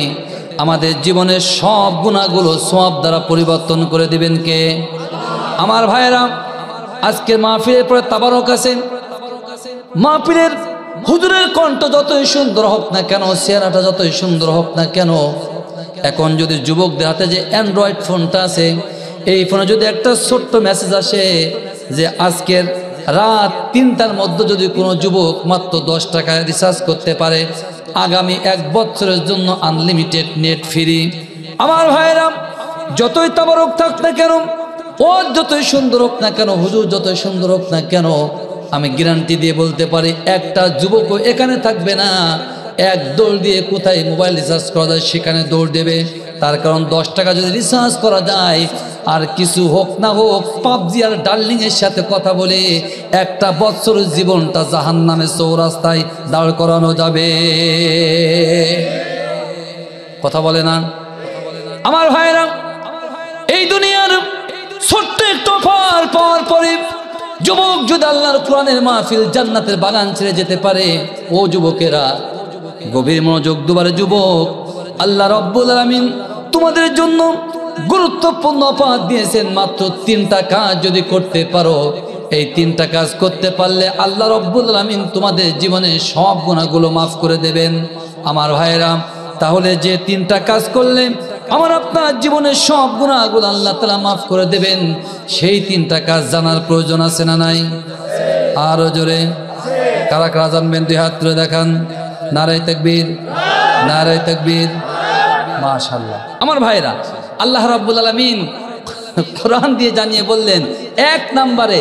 আমাদের জীবনের সব গুনাহগুলো সওয়াব দ্বারা পরিবর্তন করে দিবেন কে? আমার ভাইয়েরা, আজকের মাহফিলের পরে তাবারক আছে। মাহফিলের হুজুরের কণ্ঠ যতই সুন্দর হোক না কেন, চেহারাটা যতই সুন্দর হোক না কেন, এখন যদি যুবকদের হাতে যে অ্যান্ড্রয়েড ফোনটা আছে, এই ফোনে যদি একটা ছোট্ট মেসেজ আসে যে আজকের রাত 3টার মধ্যে যদি কোনো যুবক মাত্র 10 টাকায় রিচার্জ করতে পারে, আগামী 1 বছরের জন্য আনলিমিটেড নেট ফ্রি। আমার ভাইয়েরা, যতই তাবারক থাক না কেন, ও যতই সুন্দর হোক না কেন, হুজুর যতই সুন্দর হোক না কেন, আমি গ্যারান্টি দিয়ে বলতে পারি একটা যুবকও এখানে থাকবে না এক দৌড় দিয়ে কোথায় মোবাইল রিচার্জ করা যায় সেখানে দৌড় দেবে। তার কারণ 10 টাকা যদি রিচার্জ করা যায়, আর কিছু হোক না হোক পাবজি আর ডার্লিং এর সাথে কথা বলে একটা বছরের জীবনটা জাহান্নামের চৌরাস্তায় দাঁড় করানো যাবে। কথা বলে না আমার ভাইরা? এই দুনিয়ার ছোট্ট একটু অফার পাওয়ার পরে যুবক যদি আল্লাহর কোরআনের মাহফিল জান্নাতের বাগান ছেড়ে যেতে পারে, ও যুবকেরা গভীর মনোযোগ দুবারে যুবক, আল্লাহ রাব্বুল আলামিন তোমাদের জন্য গুরুত্বপূর্ণ অফার দিয়েছেন। মাত্র 3টা কাজ যদি করতে পারো, এই 3টা কাজ করতে পারলে আল্লাহ রাব্বুল আলামিন তোমাদের জীবনের সব গুনাহগুলো মাফ করে দেবেন। আমার ভাইরা, তাহলে যে 3টা কাজ করলে আমার আপনার জীবনের সব গুনাহগুলো আল্লাহ তাআলা মাফ করে দেবেন, সেই 3টা কাজ জানার প্রয়োজন আছে না নাই? আরো জোরে কারা কারা জানবেন 2 হাত তুলে দেখান। নারে তাকবীর, নারে তাকবীর, মাশাআল্লাহ। আমার ভাইরা, আল্লাহ রাব্বুল আলামিন কোরআন দিয়ে জানিয়ে বললেন 1 নম্বরে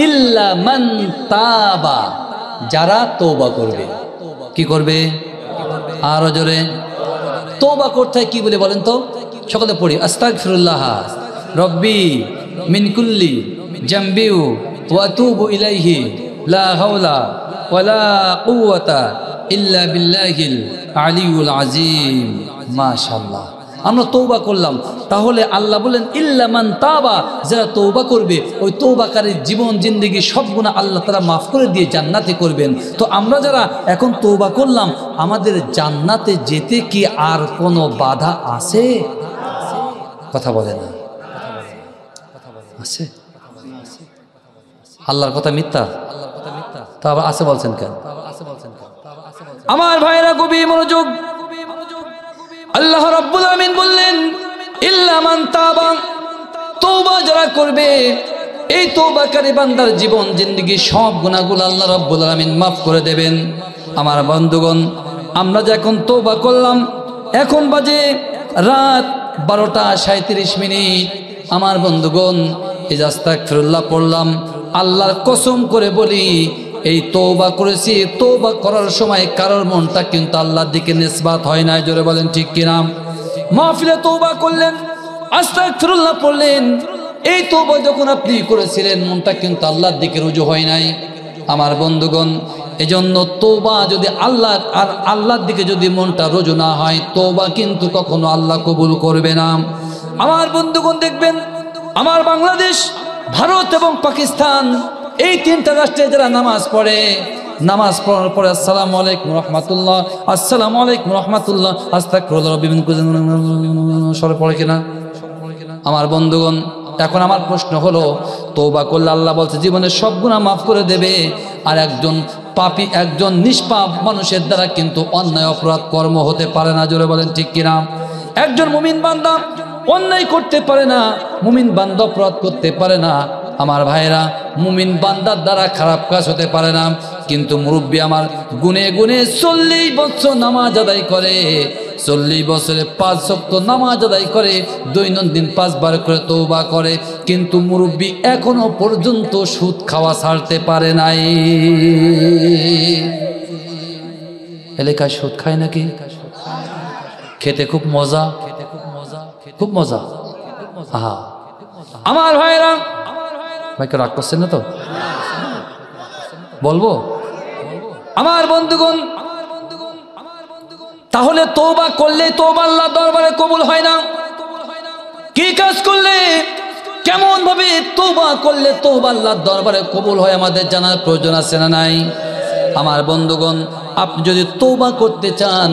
ইল্লা মান তাবা, যারা তওবা করবে। কি করবে? আরো জোরে তওবা করতে কি বলে বলেন তো? সকলে পড়ি, আস্তাগফিরুল্লাহ রব্বি মিন কুল্লি জামবি ওয়া আতুবু ইলাইহি লা হাওলা ওয়ালা কুওয়াতা ইল্লা বিল্লাহিল আলিয়ুল আযীম। মাশাআল্লাহ, আমরা তওবা করলাম, তাহলে আল্লাহ বলেন ইল্লা মান তাবা, যারা তওবা করবে ওই তওবাকারীর জীবন জিন্দেগি সব গুনাহ আল্লাহ তাআলা মাফ করে দিয়ে জান্নাতে করবেন। তো আমরা যারা এখন তওবা করলাম, আমাদের জান্নাতে যেতে কি আর কোনো বাধা আছে? কথা বলে না, আছে? আল্লাহর কথা মিথ্যা? তো আবার আছে বলছেন কেন? আমার ভাইরা গভীর মনোযোগ, আল্লাহ রাব্বুল আলামিন বললেন ইল্লা মান তাবা, তওবা যারা করবে এই তওবাকারী বান্দার জীবন জিন্দেগি সব গুনাহগুলো আল্লাহ রাব্বুল আলামিন মাফ করে দেবেন। আমার বন্ধুগণ, আমরা যে এখন তওবা করলাম, এখন বাজে রাত 12টা 37 মিনিট। আমার বন্ধুগণ, এই আস্তাগফিরুল্লাহ পড়লাম, আল্লাহর কসম করে বলি এই তওবা করেছি, তওবা করার সময় কারোর মনটা কিন্তু আল্লাহর দিকে নিসবাত হয় না। জোরে বলেন ঠিক কিনা? মাহফিলে তওবা করলেন, আস্তাগফিরুল্লাহ পড়লেন, এই তওবা যখন আপনি করেছিলেন মনটা কিন্তু আল্লাহর দিকে রুজু হয় নাই। আমার বন্ধুগণ, এজন্য তওবা যদি আল্লাহর দিকে যদি মনটা রুজু না হয়, তওবা কিন্তু কখনো আল্লাহ কবুল করবে না। আমার বন্ধুগণ দেখবেন, আমার বাংলাদেশ, ভারত এবং পাকিস্তান, এই 3টা রাষ্ট্রে যারা নামাজ পড়ে, নামাজ পড়ার পরে আসসালামু আলাইকুম রাহমাতুল্লাহ, আসসালামু আলাইকুম রাহমাতুল্লাহ, আস্তাগফিরুল্লাহ রাব্বি মিন কুল্লি সরে পড়ে কিনা? আমার বন্ধুগণ, এখন আমার প্রশ্ন হলো, তওবা করলে আল্লাহ বলছে জীবনের সব গুনাহ মাফ করে দেবে, আর একজন পাপী, একজন নিষ্পাপ মানুষের দ্বারা কিন্তু অন্যায় অপরাধ কর্ম হতে পারে না। জোরে বলেন ঠিক কিনা? একজন মুমিন বান্দা অন্যায় করতে পারে না, মুমিন বান্দা অপরাধ করতে পারে না। আমার ভাইরা, মুমিন বান্দার দ্বারা খারাপ কাজ হতে পারে না, কিন্তু মুরব্বী আমার গুনে গুনে 40 বছর নামাজ আদায় করে, 40 বছরে 5 ওয়াক্ত নামাজ আদায় করে, দৈনন্দিন 5 বার করে তওবা করে, কিন্তু মুরব্বী এখনো পর্যন্ত সুদ খাওয়া ছাড়তে পারে নাই। এলাকায় সুদ খায় নাকি? খেতে খুব মজা, খুব মজা। আহা, আমার ভাইরা, ভাইকে রাগ করছেন না তো? বলবো আমার বন্ধুগণ, তাহলে তওবা করলে তওবা আল্লাহর দরবারে কবুল হয় না। কি কাজ করলে, কেমন ভাবে তওবা করলে তওবা আল্লাহর দরবারে কবুল হয় আমাদের জানার প্রয়োজন আছে না নাই? আমার বন্ধুগণ, আপনি যদি তওবা করতে চান,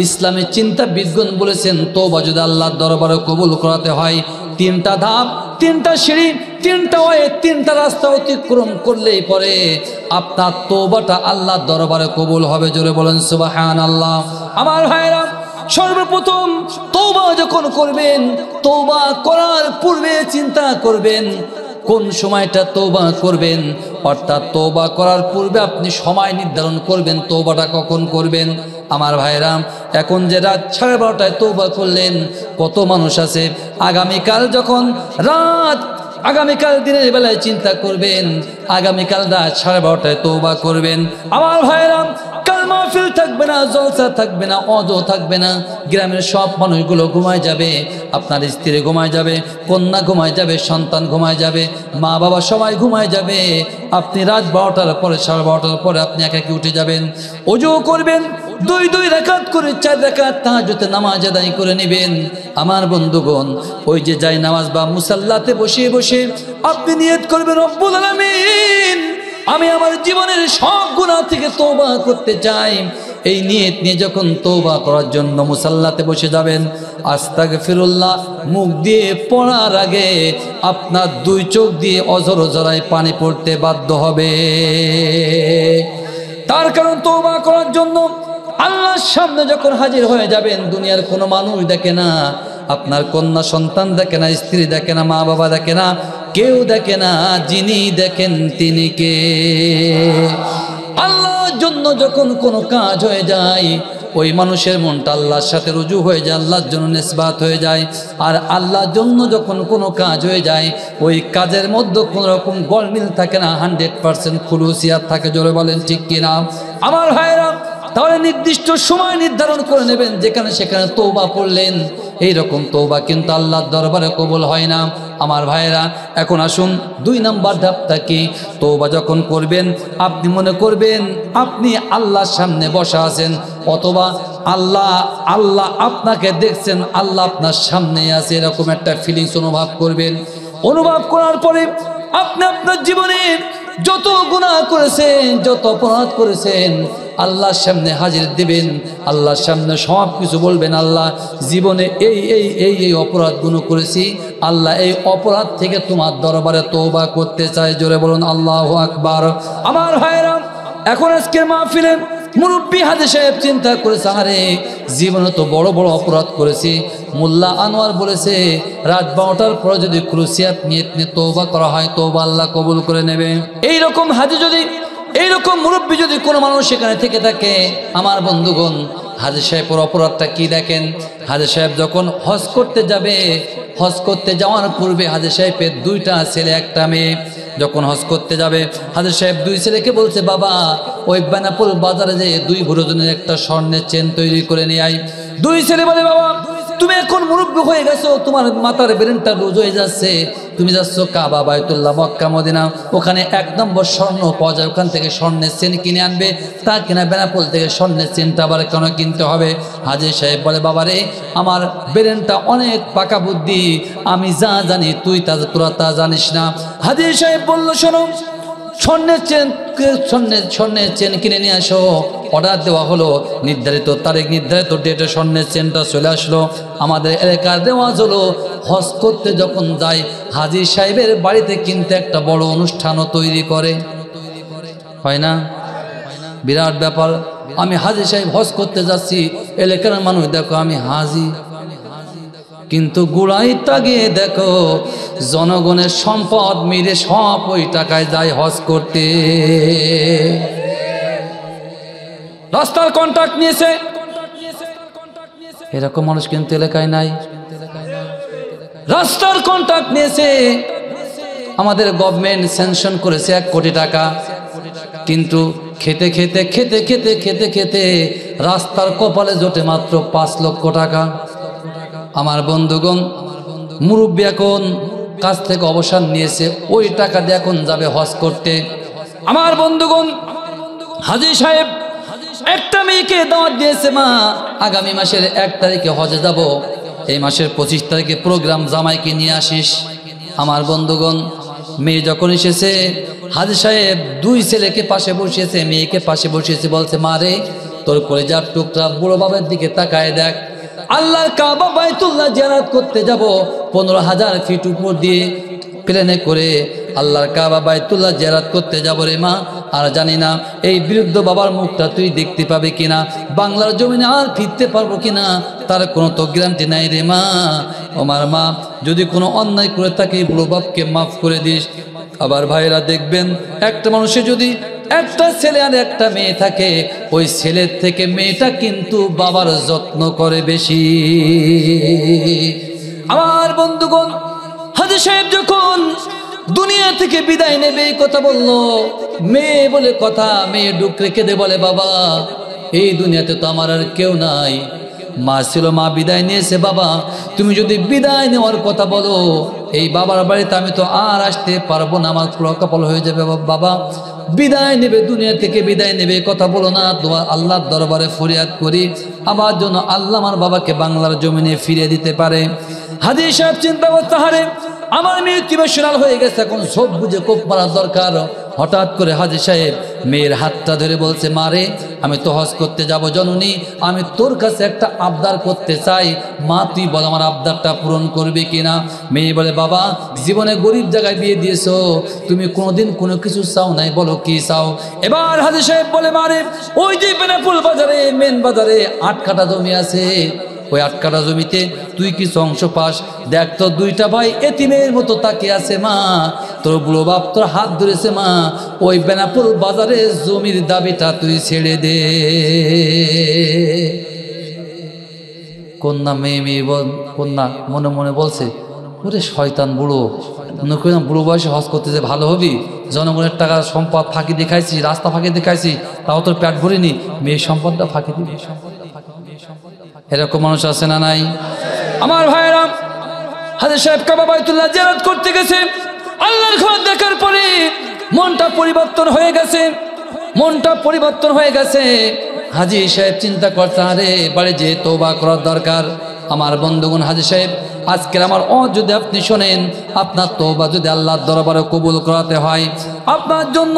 ইসলামী চিন্তাবিদগণ বলেছেন তওবা যদি আল্লাহর দরবারে কবুল করাতে হয় 3টা ধাপ, 3টা সিঁড়ি, 3টা ওয়ে, 3টা রাস্তা অতিক্রম করলেই পরে আপনার তওবাটা আল্লাহর দরবারে কবুল হবে। জোরে বলেন সুবহানাল্লাহ। আমার ভাইরা, সর্বপ্রথম তওবা যখন করবেন, তওবা করার পূর্বে চিন্তা করবেন কোন সময়টা তওবা করবেন, অর্থাৎ তওবা করার পূর্বে আপনি সময় নির্ধারণ করবেন তওবাটা কখন করবেন। আমার ভাইরাম, এখন যে রাত 12:30টায় তওবা করলেন, কত মানুষ আছে আগামীকাল যখন আগামীকাল দিনের বেলায় চিন্তা করবেন, আগামীকাল রাত 12:30টায় তওবা করবেন। আমার ভাইরাম, কাল মাহফিল থাকবে না, জলসা থাকবে না, অজ থাকবে না, গ্রামের সব মানুষগুলো ঘুমায় যাবে, আপনার স্ত্রী ঘুমায় যাবে, কন্যা ঘুমায় যাবে, সন্তান ঘুমায় যাবে, মা বাবা সবাই ঘুমায় যাবে। আপনি রাত 12টার পরে 12:30টার পরে আপনি একাকি উঠে যাবেন, ওযু করবেন, 2 রাকাত করে 4 রাকাত তাহাজ্জুদের নামাজ আদায় করে নেবেন। আমার বন্ধুগণ, ওই যে যাই নামাজ বা মুসাল্লাতে বসে বসে আপনি নিয়ত করবেন, রব্বুল আলামিন, আমি আমার জীবনের সব গুনাহ থেকে তওবা করতে চাই। এই নিয়ত নিয়ে যখন তওবা করার জন্য মুসাল্লাতে বসে যাবেন, আস্তাগফিরুল্লাহ মুখ দিয়ে পড়ার আগে আপনার 2 চোখ দিয়ে অঝর অঝরায় পানি পড়তে বাধ্য হবে। তার কারণ তওবা করার জন্য আল্লাহর সামনে যখন হাজির হয়ে যাবেন, দুনিয়ার কোনো মানুষ দেখে না, আপনার কন্যা সন্তান দেখে না, স্ত্রী দেখে না, মা বাবা দেখে না, কেউ দেখে না, যিনি দেখেন তিনি কে? আল্লাহর জন্য যখন কোনো কাজ হয়ে যায়, ওই মানুষের মনটা আল্লাহর সাথে রুজু হয়ে যায়, আল্লাহর জন্য নিসবাত হয়ে যায়। আর আল্লাহর জন্য যখন কোনো কাজ হয়ে যায়, ওই কাজের মধ্যে কোনো রকম গলমিল থাকে না, 100% খুলুসিয়াত থাকে। জোরে বলেন ঠিক কিনা? আমার ভাইরা, তাহলে নির্দিষ্ট সময় নির্ধারণ করে নেবেন, যেখানে সেখানে তওবা পড়লেন। এইরকম তওবা কিন্তু আল্লাহর দরবারে কবুল হয় না। আমার ভাইরা, এখন আসুন 2 নাম্বার ধাপটা কি? তওবা যখন করবেন, আপনি মনে করবেন আপনি আল্লাহর সামনে বসা আছেন, অথবা আল্লাহ আপনাকে দেখছেন, আল্লাহ আপনার সামনে আছে, এরকম একটা ফিলিংস অনুভব করবেন। অনুভব করার পরে আপনি আপনার জীবনের যত গুনাহ করেছেন, যত অপরাধ করেছেন, আল্লাহর সামনে হাজির দিবেন, আল্লাহর সামনে সব কিছু বলবেন, আল্লাহ জীবনে এই অপরাধগুলো করেছি, আল্লাহ এই অপরাধ থেকে তোমার দরবারে তওবা করতে চাই। জোরে বলুন আল্লাহু আকবার। আমার ভাইরা, এখন আজকের মাহফিলে মুরব্বী হাজী সাহেব চিন্তা করেছে, আরে জীবনে তো বড় বড় অপরাধ করেছি। মোল্লা আনোয়ার বলেছে রাত 12টার পরে যদি ক্রুসিয়াত নিয়ে তওবা করা হয়, তওবা আল্লাহ কবুল করে নেবে। এইরকম হাজী যদি, এইরকম মুরব্বী যদি কোনো মানুষ সেখানে থেকে থাকে, আমার বন্ধুগণ, হাজী সাহেবের অপরাধটা কি দেখেন। হাজী সাহেব যখন হজ করতে যাবে, হজ করতে যাওয়ার পূর্বে হাজী সাহেবের 2টা ছেলে 1টা মেয়ে, যখন হজ করতে যাবে, হাজী সাহেব 2 ছেলেকে বলছে, বাবা ওই বেনাপোল বাজারে যে 2 ভরজনের একটা স্বর্ণের চেন তৈরি করে নিয়ে আই। 2 ছেলে বলে, বাবা তুমি এখন মুরব্বী হয়ে গেছো, তোমার মাথার ব্রেনটা লুজ হয়ে যাচ্ছে, তুমি যাচ্ছ কাবা, বাইতুল্লাহ, মক্কা, মদিনা, ওখানে 1 নম্বর স্বর্ণ পাওয়া যায়, ওখান থেকে স্বর্ণের চেন কিনে আনবে। তা কিনা বেনাপোল থেকে স্বর্ণের চেনটা আবার কেন কিনতে হবে? হাজী সাহেব বলে, বাবারে আমার ব্রেনটা অনেক পাকা বুদ্ধি, আমি যা জানি তোরা তা জানিস না। হাজী সাহেব বলল, শোনো, স্বর্ণের চেন কিনে নিয়ে আসো। অর্ডার দেওয়া হলো, নির্ধারিত তারিখ, নির্ধারিত ডেটে স্বর্ণের চেনটা চলে আসলো। আমাদের এলাকার রেওয়াজ হলো, হজ করতে যখন যায় হাজী সাহেবের বাড়িতে কিন্তু একটা বড় অনুষ্ঠানও তৈরি করে, হয় না? বিরাট ব্যাপার। আমি হাজী সাহেব হজ করতে যাচ্ছি, এলাকার মানুষ দেখো আমি হাজী, কিন্তু গুড়াইটা গিয়ে দেখো জনগণের সম্পদ মিলে সব ওই টাকায় যায় হজ করতে। রাস্তার কন্ট্রাক্ট নিয়েছে, এরকম মানুষ কিন্তু এলাকায় নাই। রাস্তার কন্ট্রাক্ট নিয়েছে, আমাদের গভর্নমেন্ট স্যাংশন করেছে 1 কোটি টাকা, কিন্তু খেতে খেতে খেতে খেতে খেতে খেতে রাস্তার কপালে জোটে মাত্র 5 লক্ষ টাকা। আমার বন্ধুগণ, মুরব্বী এখন কাজ থেকে অবসর নিয়েছে, ওই টাকা দিয়ে এখন যাবে হজ করতে। আমার বন্ধুগণ, হাজী সাহেব একটা মেয়েকে দাওয়াত দিয়েছে, মা আগামী মাসের 1 তারিখে হজে যাব, এই মাসের 25 তারিখে প্রোগ্রাম, জামাইকে নিয়ে আসিস। আমার বন্ধুগণ, মেয়ে যখন এসেছে, হাজী সাহেব 2 ছেলেকে পাশে বসিয়েছে, মেয়েকে পাশে বসিয়েছে, বলছে, মা রে তোর কলিজার টুকরা বুড়ো বাবার দিকে তাকায় দেখ, আল্লাহর কাবা বাইতুল্লাহ জিয়ারত করতে যাব, 15,000 ফিট উপর দিয়ে প্লেনে করে আল্লাহর কাবা বাইতুল্লাহ জিয়ারত করতে যাব রে মা, আর জানি না এই বৃদ্ধ বাবার মুখটা তুই দেখতে পাবে কিনা, বাংলার জমিনে আর ফিরতে পারবো কিনা, তার কোনো তো গ্যারান্টি নাই রে মা। আমার মা, যদি কোনো অন্যায় করে থাকে বুড়ো বাপকে মাফ করে দিস। আবার ভাইরা দেখবেন, একটা মানুষের যদি একটা ছেলে আর একটা মেয়ে থাকে, ওই ছেলের থেকে মেয়েটা কিন্তু বাবার যত্ন করে বেশি। আমার বন্ধুগণ, হাজী সাহেব যখন দুনিয়া থেকে বিদায় নেবে এই কথা বললো, মেয়ে বলে কথা, মেয়ে ডুক রেখে দে বলে, বাবা এই দুনিয়াতে তো আমার আর কেউ নাই। মা ছিল, মা বিদায় নিয়েছে, বাবা তুমি যদি বিদায় নেওয়ার কথা বলো, এই বাবার বাড়িতে আমি তো আর আসতে পারবো না, আমার কপাল হয়ে যাবে। বাবা বিদায় নেবে, দুনিয়া থেকে বিদায় নেবে কথা বলো না, তোমার আল্লাহর দরবারে ফরিয়াদ করি আমার জন্য আল্লাহ আমার বাবাকে বাংলার জমিনে ফিরিয়ে দিতে পারে। হাজী সাহেব চিন্তা করতে হারে, আমার মেয়ে ইমোশনাল হয়ে গেছে, এখন সব বুঝে কোপ মারার দরকার। হঠাৎ করে হাজী সাহেব মেয়ের হাতটা ধরে বলছে, মারে আমি তো হজ করতে যাব জননী, আমি তোর কাছে একটা আবদার করতে চাই, মা তুই বল আমার আবদারটা পূরণ করবে কিনা। মেয়ে বলে, বাবা জীবনে গরিব জায়গায় বিয়ে দিয়েছো, তুমি কোনোদিন কোনো কিছু চাও নাই, বলো কি চাও। এবার হাজী সাহেব বলে, মারে ওই যে বেনাপুল বাজারে, মেন বাজারে 8 কাঠা জমি আছে, ওই 8 কাঠা জমিতে তুই কিছু অংশ পাস, দেখ তো দুইটা ভাই এতিমের মতো তাকিয়ে আছে, মা তোর বুড়ো বাপ তোর হাত ধরেছে, মা ওই বেনাপুর বাজারে জমির দাবিটা তুই ছেড়ে দে। কন্যা মেয়ে কন্যা মনে মনে বলছে, ওরে শয়তান বুড়ো, বুড়ো বয়সে হজ করতে যে ভালো হবি, জনগণের টাকা সম্পদ ফাঁকি দেখাইছি, রাস্তা ফাঁকি দেখাইছি, তাও তোর পেট ভরিনি, মেয়ের সম্পদটা ফাঁকি দিবি। এরকম মানুষ আছে না নাই? আমার ভাইয়েরা, হাজী সাহেব কাবা বাইতুল্লাহ জিয়ারত করতে গেছে, আল্লাহর ঘর দেখার পরে মনটা পরিবর্তন হয়ে গেছে, মনটা পরিবর্তন হয়ে গেছে। হাজী সাহেব চিন্তা করতে, আরে বাড়ি যে তওবা করার দরকার। আমার বন্ধুগণ, হাজী সাহেব আজকের আমার যদি আপনি শোনেন, আপনার তওবা যদি আল্লাহর দরবারে কবুল করাতে হয়, আপনার জন্য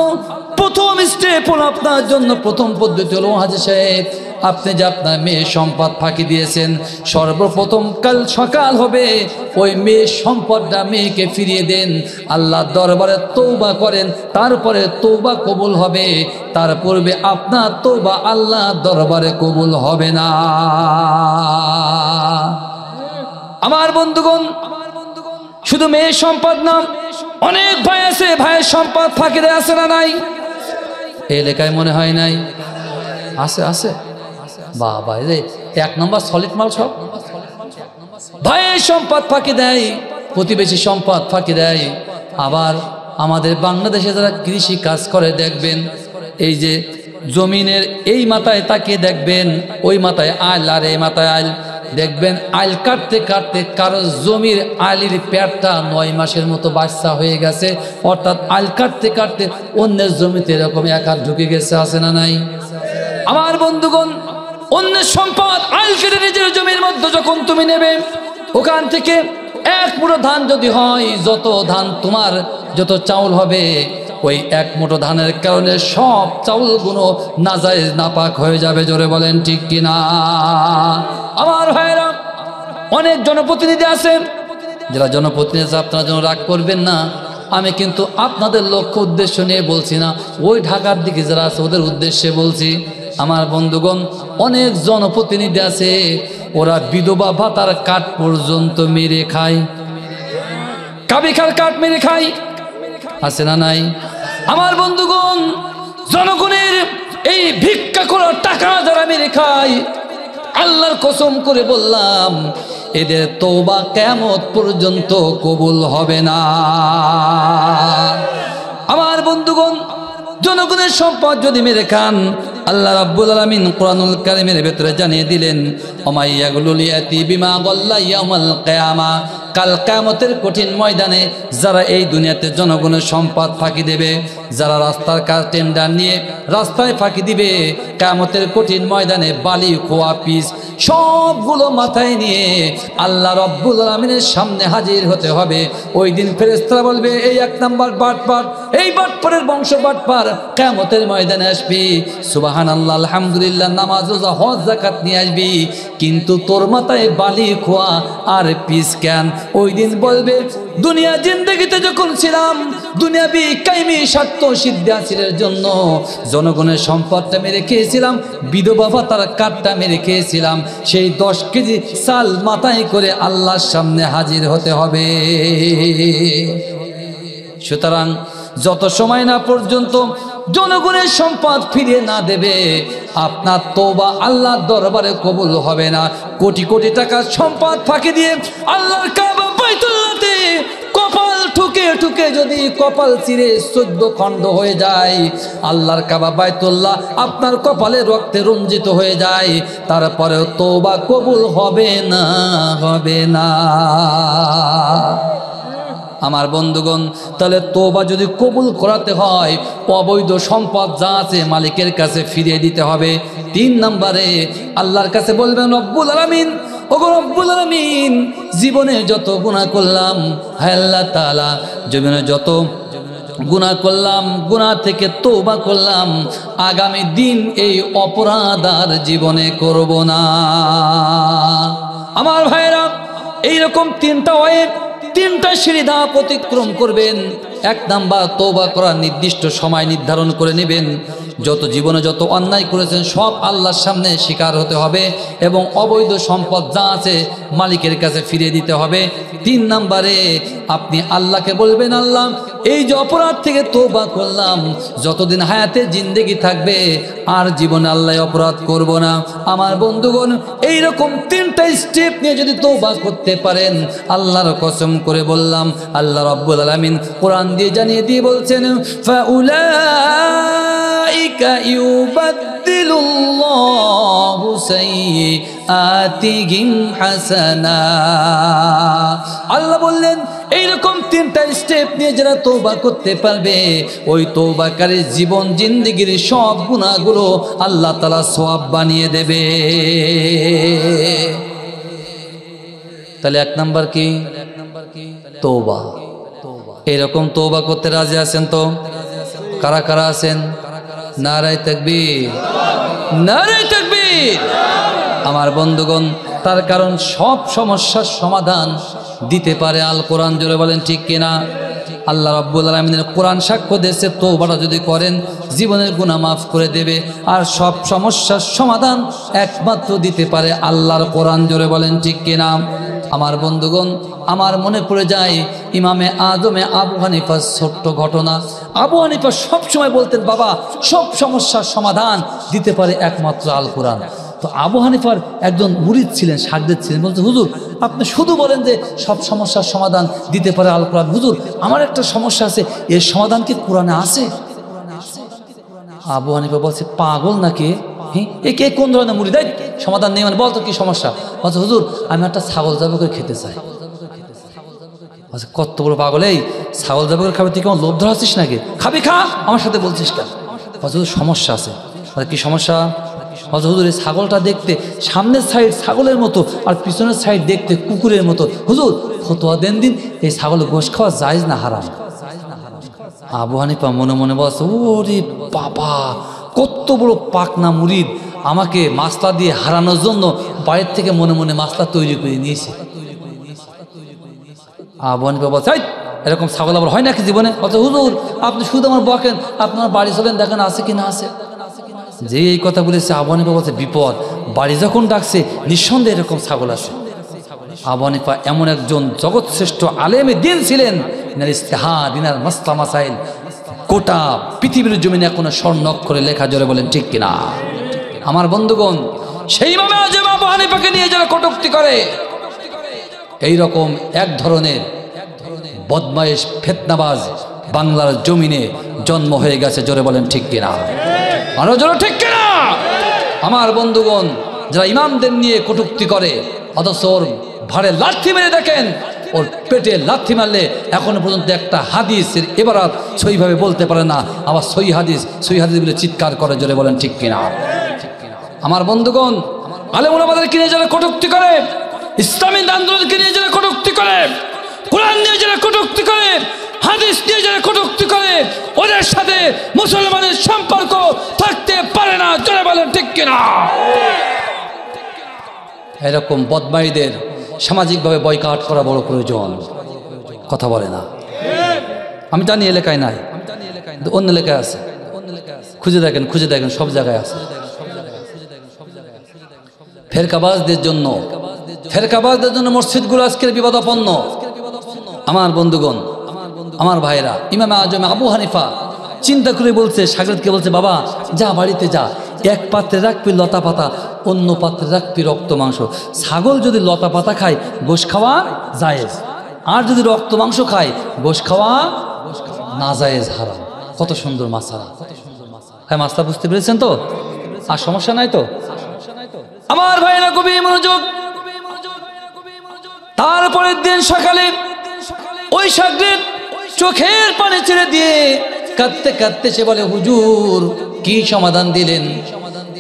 প্রথম স্টেপ হলো, আপনার জন্য প্রথম পদ্ধতি হলো, হাজী সাহেব আপনি যে আপনার মেয়ের সম্পদ ফাঁকি দিয়েছেন, সর্বপ্রথম কাল সকাল হবে ওই মেয়ের সম্পদটা মেয়েকে ফিরিয়ে দেন, আল্লাহর দরবারে তওবা করেন, তারপরে তওবা কবুল হবে, তার পূর্বে আপনার তওবা আল্লাহর দরবারে কবুল হবে না। আমার বন্ধুগণ, শুধু মেয়ের সম্পদ না, অনেক ভাই আছে, ভাইয়ের সম্পদ ফাঁকি দেয়, আছে না নাই? এই এলাকায় মনে হয় নাই? আছে, আছে। বাবা রে, 1 নম্বর সলিড মাল সব। ভাইয়ের সম্পদ ফাঁকি দেয়, প্রতিবেশী সম্পদ ফাঁকি দেয়। আবার আমাদের বাংলাদেশে যারা কৃষি কাজ করে দেখবেন, এই যে জমিনের এই মাথায় তাকিয়ে দেখবেন, ওই মাথায় আইল আর এই মাথায় আইল, দেখবেন আইল কাটতে কাটতে কারো জমির আইলের পেটটা 9 মাসের মতো বাচ্চা হয়ে গেছে, অর্থাৎ আইল কাটতে কাটতে অন্যের জমিতে এরকম এক হাত ঢুকে গেছে, আছে না নাই? আমার বন্ধুগণ, অন্যের সম্পদ আইল কেটে নিজের জমির মধ্যে যখন তুমি নেবে, ওখান থেকে 1 মুঠো ধান যদি হয়, যত ধান তোমার, যত চাউল হবে, ওই 1 মুঠো ধানের কারণে সব চাউলগুলো নাজায়েজ নাপাক হয়ে যাবে। জোরে বলেন ঠিক কিনা? আমার ভাইরা, অনেক জনপ্রতিনিধি আছেন, যারা জনপ্রতিনিধি আছে, আপনারা যেন রাগ করবেন না, আমি কিন্তু আপনাদের লক্ষ্য উদ্দেশ্য নিয়ে বলছি না, ওই ঢাকার দিকে যারা আছে ওদের উদ্দেশ্যে বলছি। আমার বন্ধুগণ, অনেক জনপ্রতিনিধি আছে, ওরা বিধবা ভাতার কাঠ পর্যন্ত মেরে খায়, কাবিখার কাঠ মেরে খায়, আছে না নাই? আমার বন্ধুগণ, জনগণের এই ভিক্ষা করার টাকা যারা মেরে খায়, আল্লাহর কসম করে বললাম, এদের তওবা কিয়ামত পর্যন্ত কবুল হবে না। আমার বন্ধুগণ, জনগণের সম্পদ যদি মেরে খান, আল্লাহ রাব্বুল আলামিন কোরআনুল কারীমের ভেতরে জানিয়ে দিলেন, ওমাইয়াগুলুল ইয়াতি বিমা গাল্লা ইয়াউমাল কিয়ামা, কাল কিয়ামতের কঠিন ময়দানে যারা এই দুনিয়াতে জনগণের সম্পদ ফাঁকি দেবে, যারা রাস্তার কাজ টেন্ডার নিয়ে রাস্তায় ফাঁকি দিবে, কিয়ামতের কঠিন ময়দানে বালি খোয়া পিস সবগুলো মাথায় নিয়ে আল্লাহ রাব্বুল আলামিনের সামনে হাজির হতে হবে। ওই দিন ফেরেশতারা বলবে, এই 1 নাম্বার বাটপার, এই বাটপারের বংশ বাটপার কিয়ামতের ময়দানে আসবি, সুবহানাল্লাহ, আলহামদুলিল্লাহ, নামাজ রোজা হজ যাকাত নিয়ে আসবি, কিন্তু তোর মাথায় বালি খোয়া আর পিস কেন। ওই দিন বলবে দুনিয়া জিন্দেগিতে যখন ছিলাম দুনিয়াবি কাইমি স্বার্থ সিদ্ধি হাসিলের জন্য জনগণের সম্পদটা মেরে খেয়েছিলাম, বিধবা ভাতার কাঠটা মেরে খেয়েছিলাম, সেই 10 কেজি চাল মাথায় করে আল্লাহর সামনে হাজির হতে হবে। সুতরাং যত সময় না পর্যন্ত জনগণের সম্পদ ফিরিয়ে না দেবে আপনার তওবা আল্লাহর দরবারে কবুল হবে না। কোটি কোটি টাকার সম্পদ ফাঁকি দিয়ে আল্লাহর কাবা বাইতুল্লাহতে কপাল ঠুকে ঠুকে যদি কপাল চিরে 14 খণ্ড হয়ে যায়, আল্লাহর কাবা বাইতুল্লাহ আপনার কপালে রক্তে রঞ্জিত হয়ে যায়, তারপরেও তওবা কবুল হবে না, হবে না। আমার বন্ধুগণ, তাহলে তওবা যদি কবুল করাতে হয় অবৈধ সম্পদ যা আছে মালিকের কাছে ফিরিয়ে দিতে হবে। 3 নম্বরে আল্লাহর কাছে বলবেন রব্বুল আলামিন, ওগো রব্বুল আলামিন, জীবনে যত গুনাহ করলাম, হে আল্লাহ তাআলা, জীবনে যত গুনাহ করলাম, গুনাহ থেকে তওবা করলাম, আগামী দিন এই অপরাধ আর জীবনে করব না। আমার ভাইরা, এইরকম 3টা ওয়ে, 3টা সিঁড়ি অতিক্রম করবেন। 1 নাম্বার, তওবা করার নির্দিষ্ট সময় নির্ধারণ করে নেবেন। যত জীবনে যত অন্যায় করেছেন সব আল্লাহর সামনে স্বীকার হতে হবে এবং অবৈধ সম্পদ যা আছে মালিকের কাছে ফিরিয়ে দিতে হবে। 3 নম্বরে আপনি আল্লাহকে বলবেন, আল্লাহ এই যে অপরাধ থেকে তওবা করলাম, যতদিন হায়াতে জিন্দেগি থাকবে আর জীবনে আল্লাহ অপরাধ করব না। আমার বন্ধুগণ, এইরকম 3টা স্টেপ নিয়ে যদি তওবা করতে পারেন, আল্লাহর কসম করে বললাম, আল্লাহ রাব্বুল আলামিন কোরআন দিয়ে জানিয়ে দিয়ে বলছেন, ফাউলাইকা ইউবাদদিলুল্লাহু সাইয়্যাতিহিম হাসানা। আল্লাহ বললেন এইরকম 3টা স্টেপ নিয়ে যারা তওবা করতে পারবে, ওই তওবাকারীর জীবন জিন্দেগির সব গুনাহগুলো আল্লাহ তাআলা সওয়াব বানিয়ে দেবে। তাহলে 1 নাম্বার কি? তওবা। এরকম তওবা করতে রাজি আছেন তো? কারা কারা আছেন? নারায়ে তাকবীর, নারায়ে তাকবীর। আমার বন্ধুগণ, তার কারণ সব সমস্যার সমাধান দিতে পারে আল কোরআন। জোরে বলেন ঠিক কিনা? আল্লাহ রাব্বুল আলামিনের কোরআন সাক্ষ্য দিয়েছে, তওবাটা যদি করেন জীবনের গুনাহ মাফ করে দেবে। আর সব সমস্যার সমাধান একমাত্র দিতে পারে আল্লাহর কোরআন। জোরে বলেন ঠিক কিনা? আমার বন্ধুগণ, আমার মনে পড়ে যায় ইমামে আজমে আবু হানিফার ছোট্ট ঘটনা। আবু হানিফা সবসময় বলতেন, বাবা সব সমস্যার সমাধান দিতে পারে একমাত্র আল কোরআন। তো আবু হানিফার একজন মুরিদ ছিলেন, শাগরেদ ছিলেন, বলতে হুজুর আপনি শুধু বলেন যে সব সমস্যার সমাধান দিতে পারে আল কোরআন, হুজুর আমার একটা সমস্যা আছে, এর সমাধান কি কোরআনে আছে? আবু হানিফা বলছে, পাগল নাকি? কে কোন ধরনের মুরিদ? সমাধান নেই মানে বলতো কি সমস্যা? বলছে, হুজুর আমি একটা ছাগল জবাই করে খেতে চাই। কত বড় পাগল! এই ছাগল জবাই করে খাবে, তুই কেমন লোভ ধরাচ্ছিস নাকি? খাবি খা, আমার সাথে বলছিস কেন? বলছে, হুজুর সমস্যা আছে। কি সমস্যা? বলছে, হুজুর এই ছাগলটা দেখতে সামনের সাইড ছাগলের মতো আর পিছনের সাইড দেখতে কুকুরের মতো, হুজুর ফতোয়া দেন দিন, এই ছাগলের গোশ খাওয়া জায়েজ না হারাম? আবু হানিফা মনে মনে বলছে, ওরে বাবা, কত বড় পাকনা মুরিদ, আমাকে মাসলা দিয়ে হারানোর জন্য বাইরের থেকে মনে মনে মাসলা তৈরি করে নিয়েছে। আবু হানিফা বলছে, এরকম ছাগল আবার হয় নাকি জীবনে? বলছে, হুজুর আপনি শুধু আমার বকেন, আপনার বাড়ি চলেন দেখেন আছে কি না আছে। যে এই কথা বলেছে, আবু হানিফা বলছে, বিপদ, বাড়ি যখন ডাকছে নিঃসন্দেহে এরকম ছাগল আছে। আবু হানিফা এমন একজন জগৎ শ্রেষ্ঠ আলেমে দিন ছিলেন, ইস্তেহাদ ইনার মাসলা মাসাইল গোটা পৃথিবীর জমিনে এখনো স্বর্ণ অক্ষরে লেখা। জোরে বলেন ঠিক কিনা? আমার বন্ধুগণ, সেই ইমাম আজম আবু হানিফাকে নিয়ে যারা কটূক্তি করে, এইরকম এক ধরনের বদমাইশ ফিতনাবাজ বাংলার জমিনে জন্ম হয়ে গেছে। জোরে বলেন ঠিক কিনা? আরো জোরে ঠিক কিনা? আমার বন্ধুগণ, যারা ইমামদের নিয়ে কটূক্তি করে অথচ ওর ভাড়ে লাথি মেরে দেখেন, ওর পেটে লাথি মারলে এখনো পর্যন্ত একটা হাদিসের ইবারত সহিভাবে বলতে পারে না, আবার সহি হাদিস বলে চিৎকার করে। জোরে বলেন ঠিক কিনা? আমার বন্ধুগণ, আলেম ওলামাদেরকে নিয়ে যারা কটূক্তি করে, ইসলামী আন্দোলনকে নিয়ে যারা কটূক্তি করে, কোরআন নিয়ে যারা কটূক্তি করে, হাদিস নিয়ে যারা কটূক্তি করে, ওদের সাথে মুসলমানের সম্পর্ক থাকতে পারে না। জোরে বলেন ঠিক কিনা? এরকম বদমাইদের সামাজিকভাবে বয়কট করা বড় প্রয়োজন। কথা বলে না। আমি জানি এলাকায় নাই, অন্য এলাকায় আছে, খুঁজে দেখেন সব জায়গায় আছে। ফেরকাবাজদের জন্য মসজিদগুলো আজকের বিপদাপন্ন। আমার বন্ধুগণ, আমার ভাইরা, ইমাম আজম আবু হানিফা চিন্তা করে বলছে, শাগিরকে বলছে, বাবা যা বাড়িতে যা, এক পাত্রে রাখবি লতা পাতা, অন্য পাত্রে রাখবি রক্ত মাংস। ছাগল যদি লতা পাতা খায় গোশ খাওয়া জায়েজ, আর যদি রক্ত মাংস খায় গোশ খাওয়া না জায়েজ, হারাম। কত সুন্দর মাসালা। হ্যাঁ, মাসলা বুঝতে পেরেছেন তো? আর সমস্যা নাই তো? আমার ভাইরা কবি মনোযোগ। তারপরের দিন সকালে ওই শাগির চোখের পানি ছেড়ে দিয়ে কাঁদতে কাঁদতে সে বলে, হুজুর কি সমাধান দিলেন?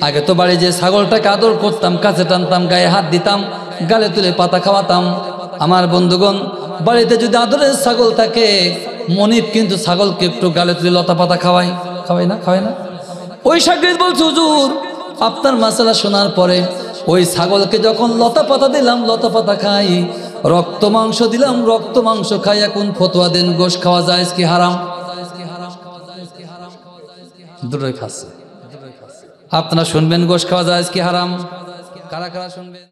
আগে তো বাড়ি যে ছাগলটাকে আদর করতাম, কাছে টানতাম, গায়ে হাত দিতাম, গালে তুলে পাতা খাওয়াতাম। আমার বন্ধুগণ, বাড়িতে যদি আদরের ছাগল থাকে, মনিব কিন্তু ছাগলকে একটু গালে তুলে লতা পাতা খাওয়ায় না? ওই শাগির বলছে, হুজুর আপনার মাসালা শোনার পরে ওই ছাগলকে যখন লতা পাতা দিলাম, লতা পাতা খাই, রক্ত মাংস দিলাম, রক্ত মাংস খাই, এখন ফতোয়া দেন গোশ খাওয়া যায় কি হারাম? দুটোই খাচ্ছে। আপনারা শুনবেন গোশ খাওয়া যায় কি হারাম? কারা কারা শুনবেন?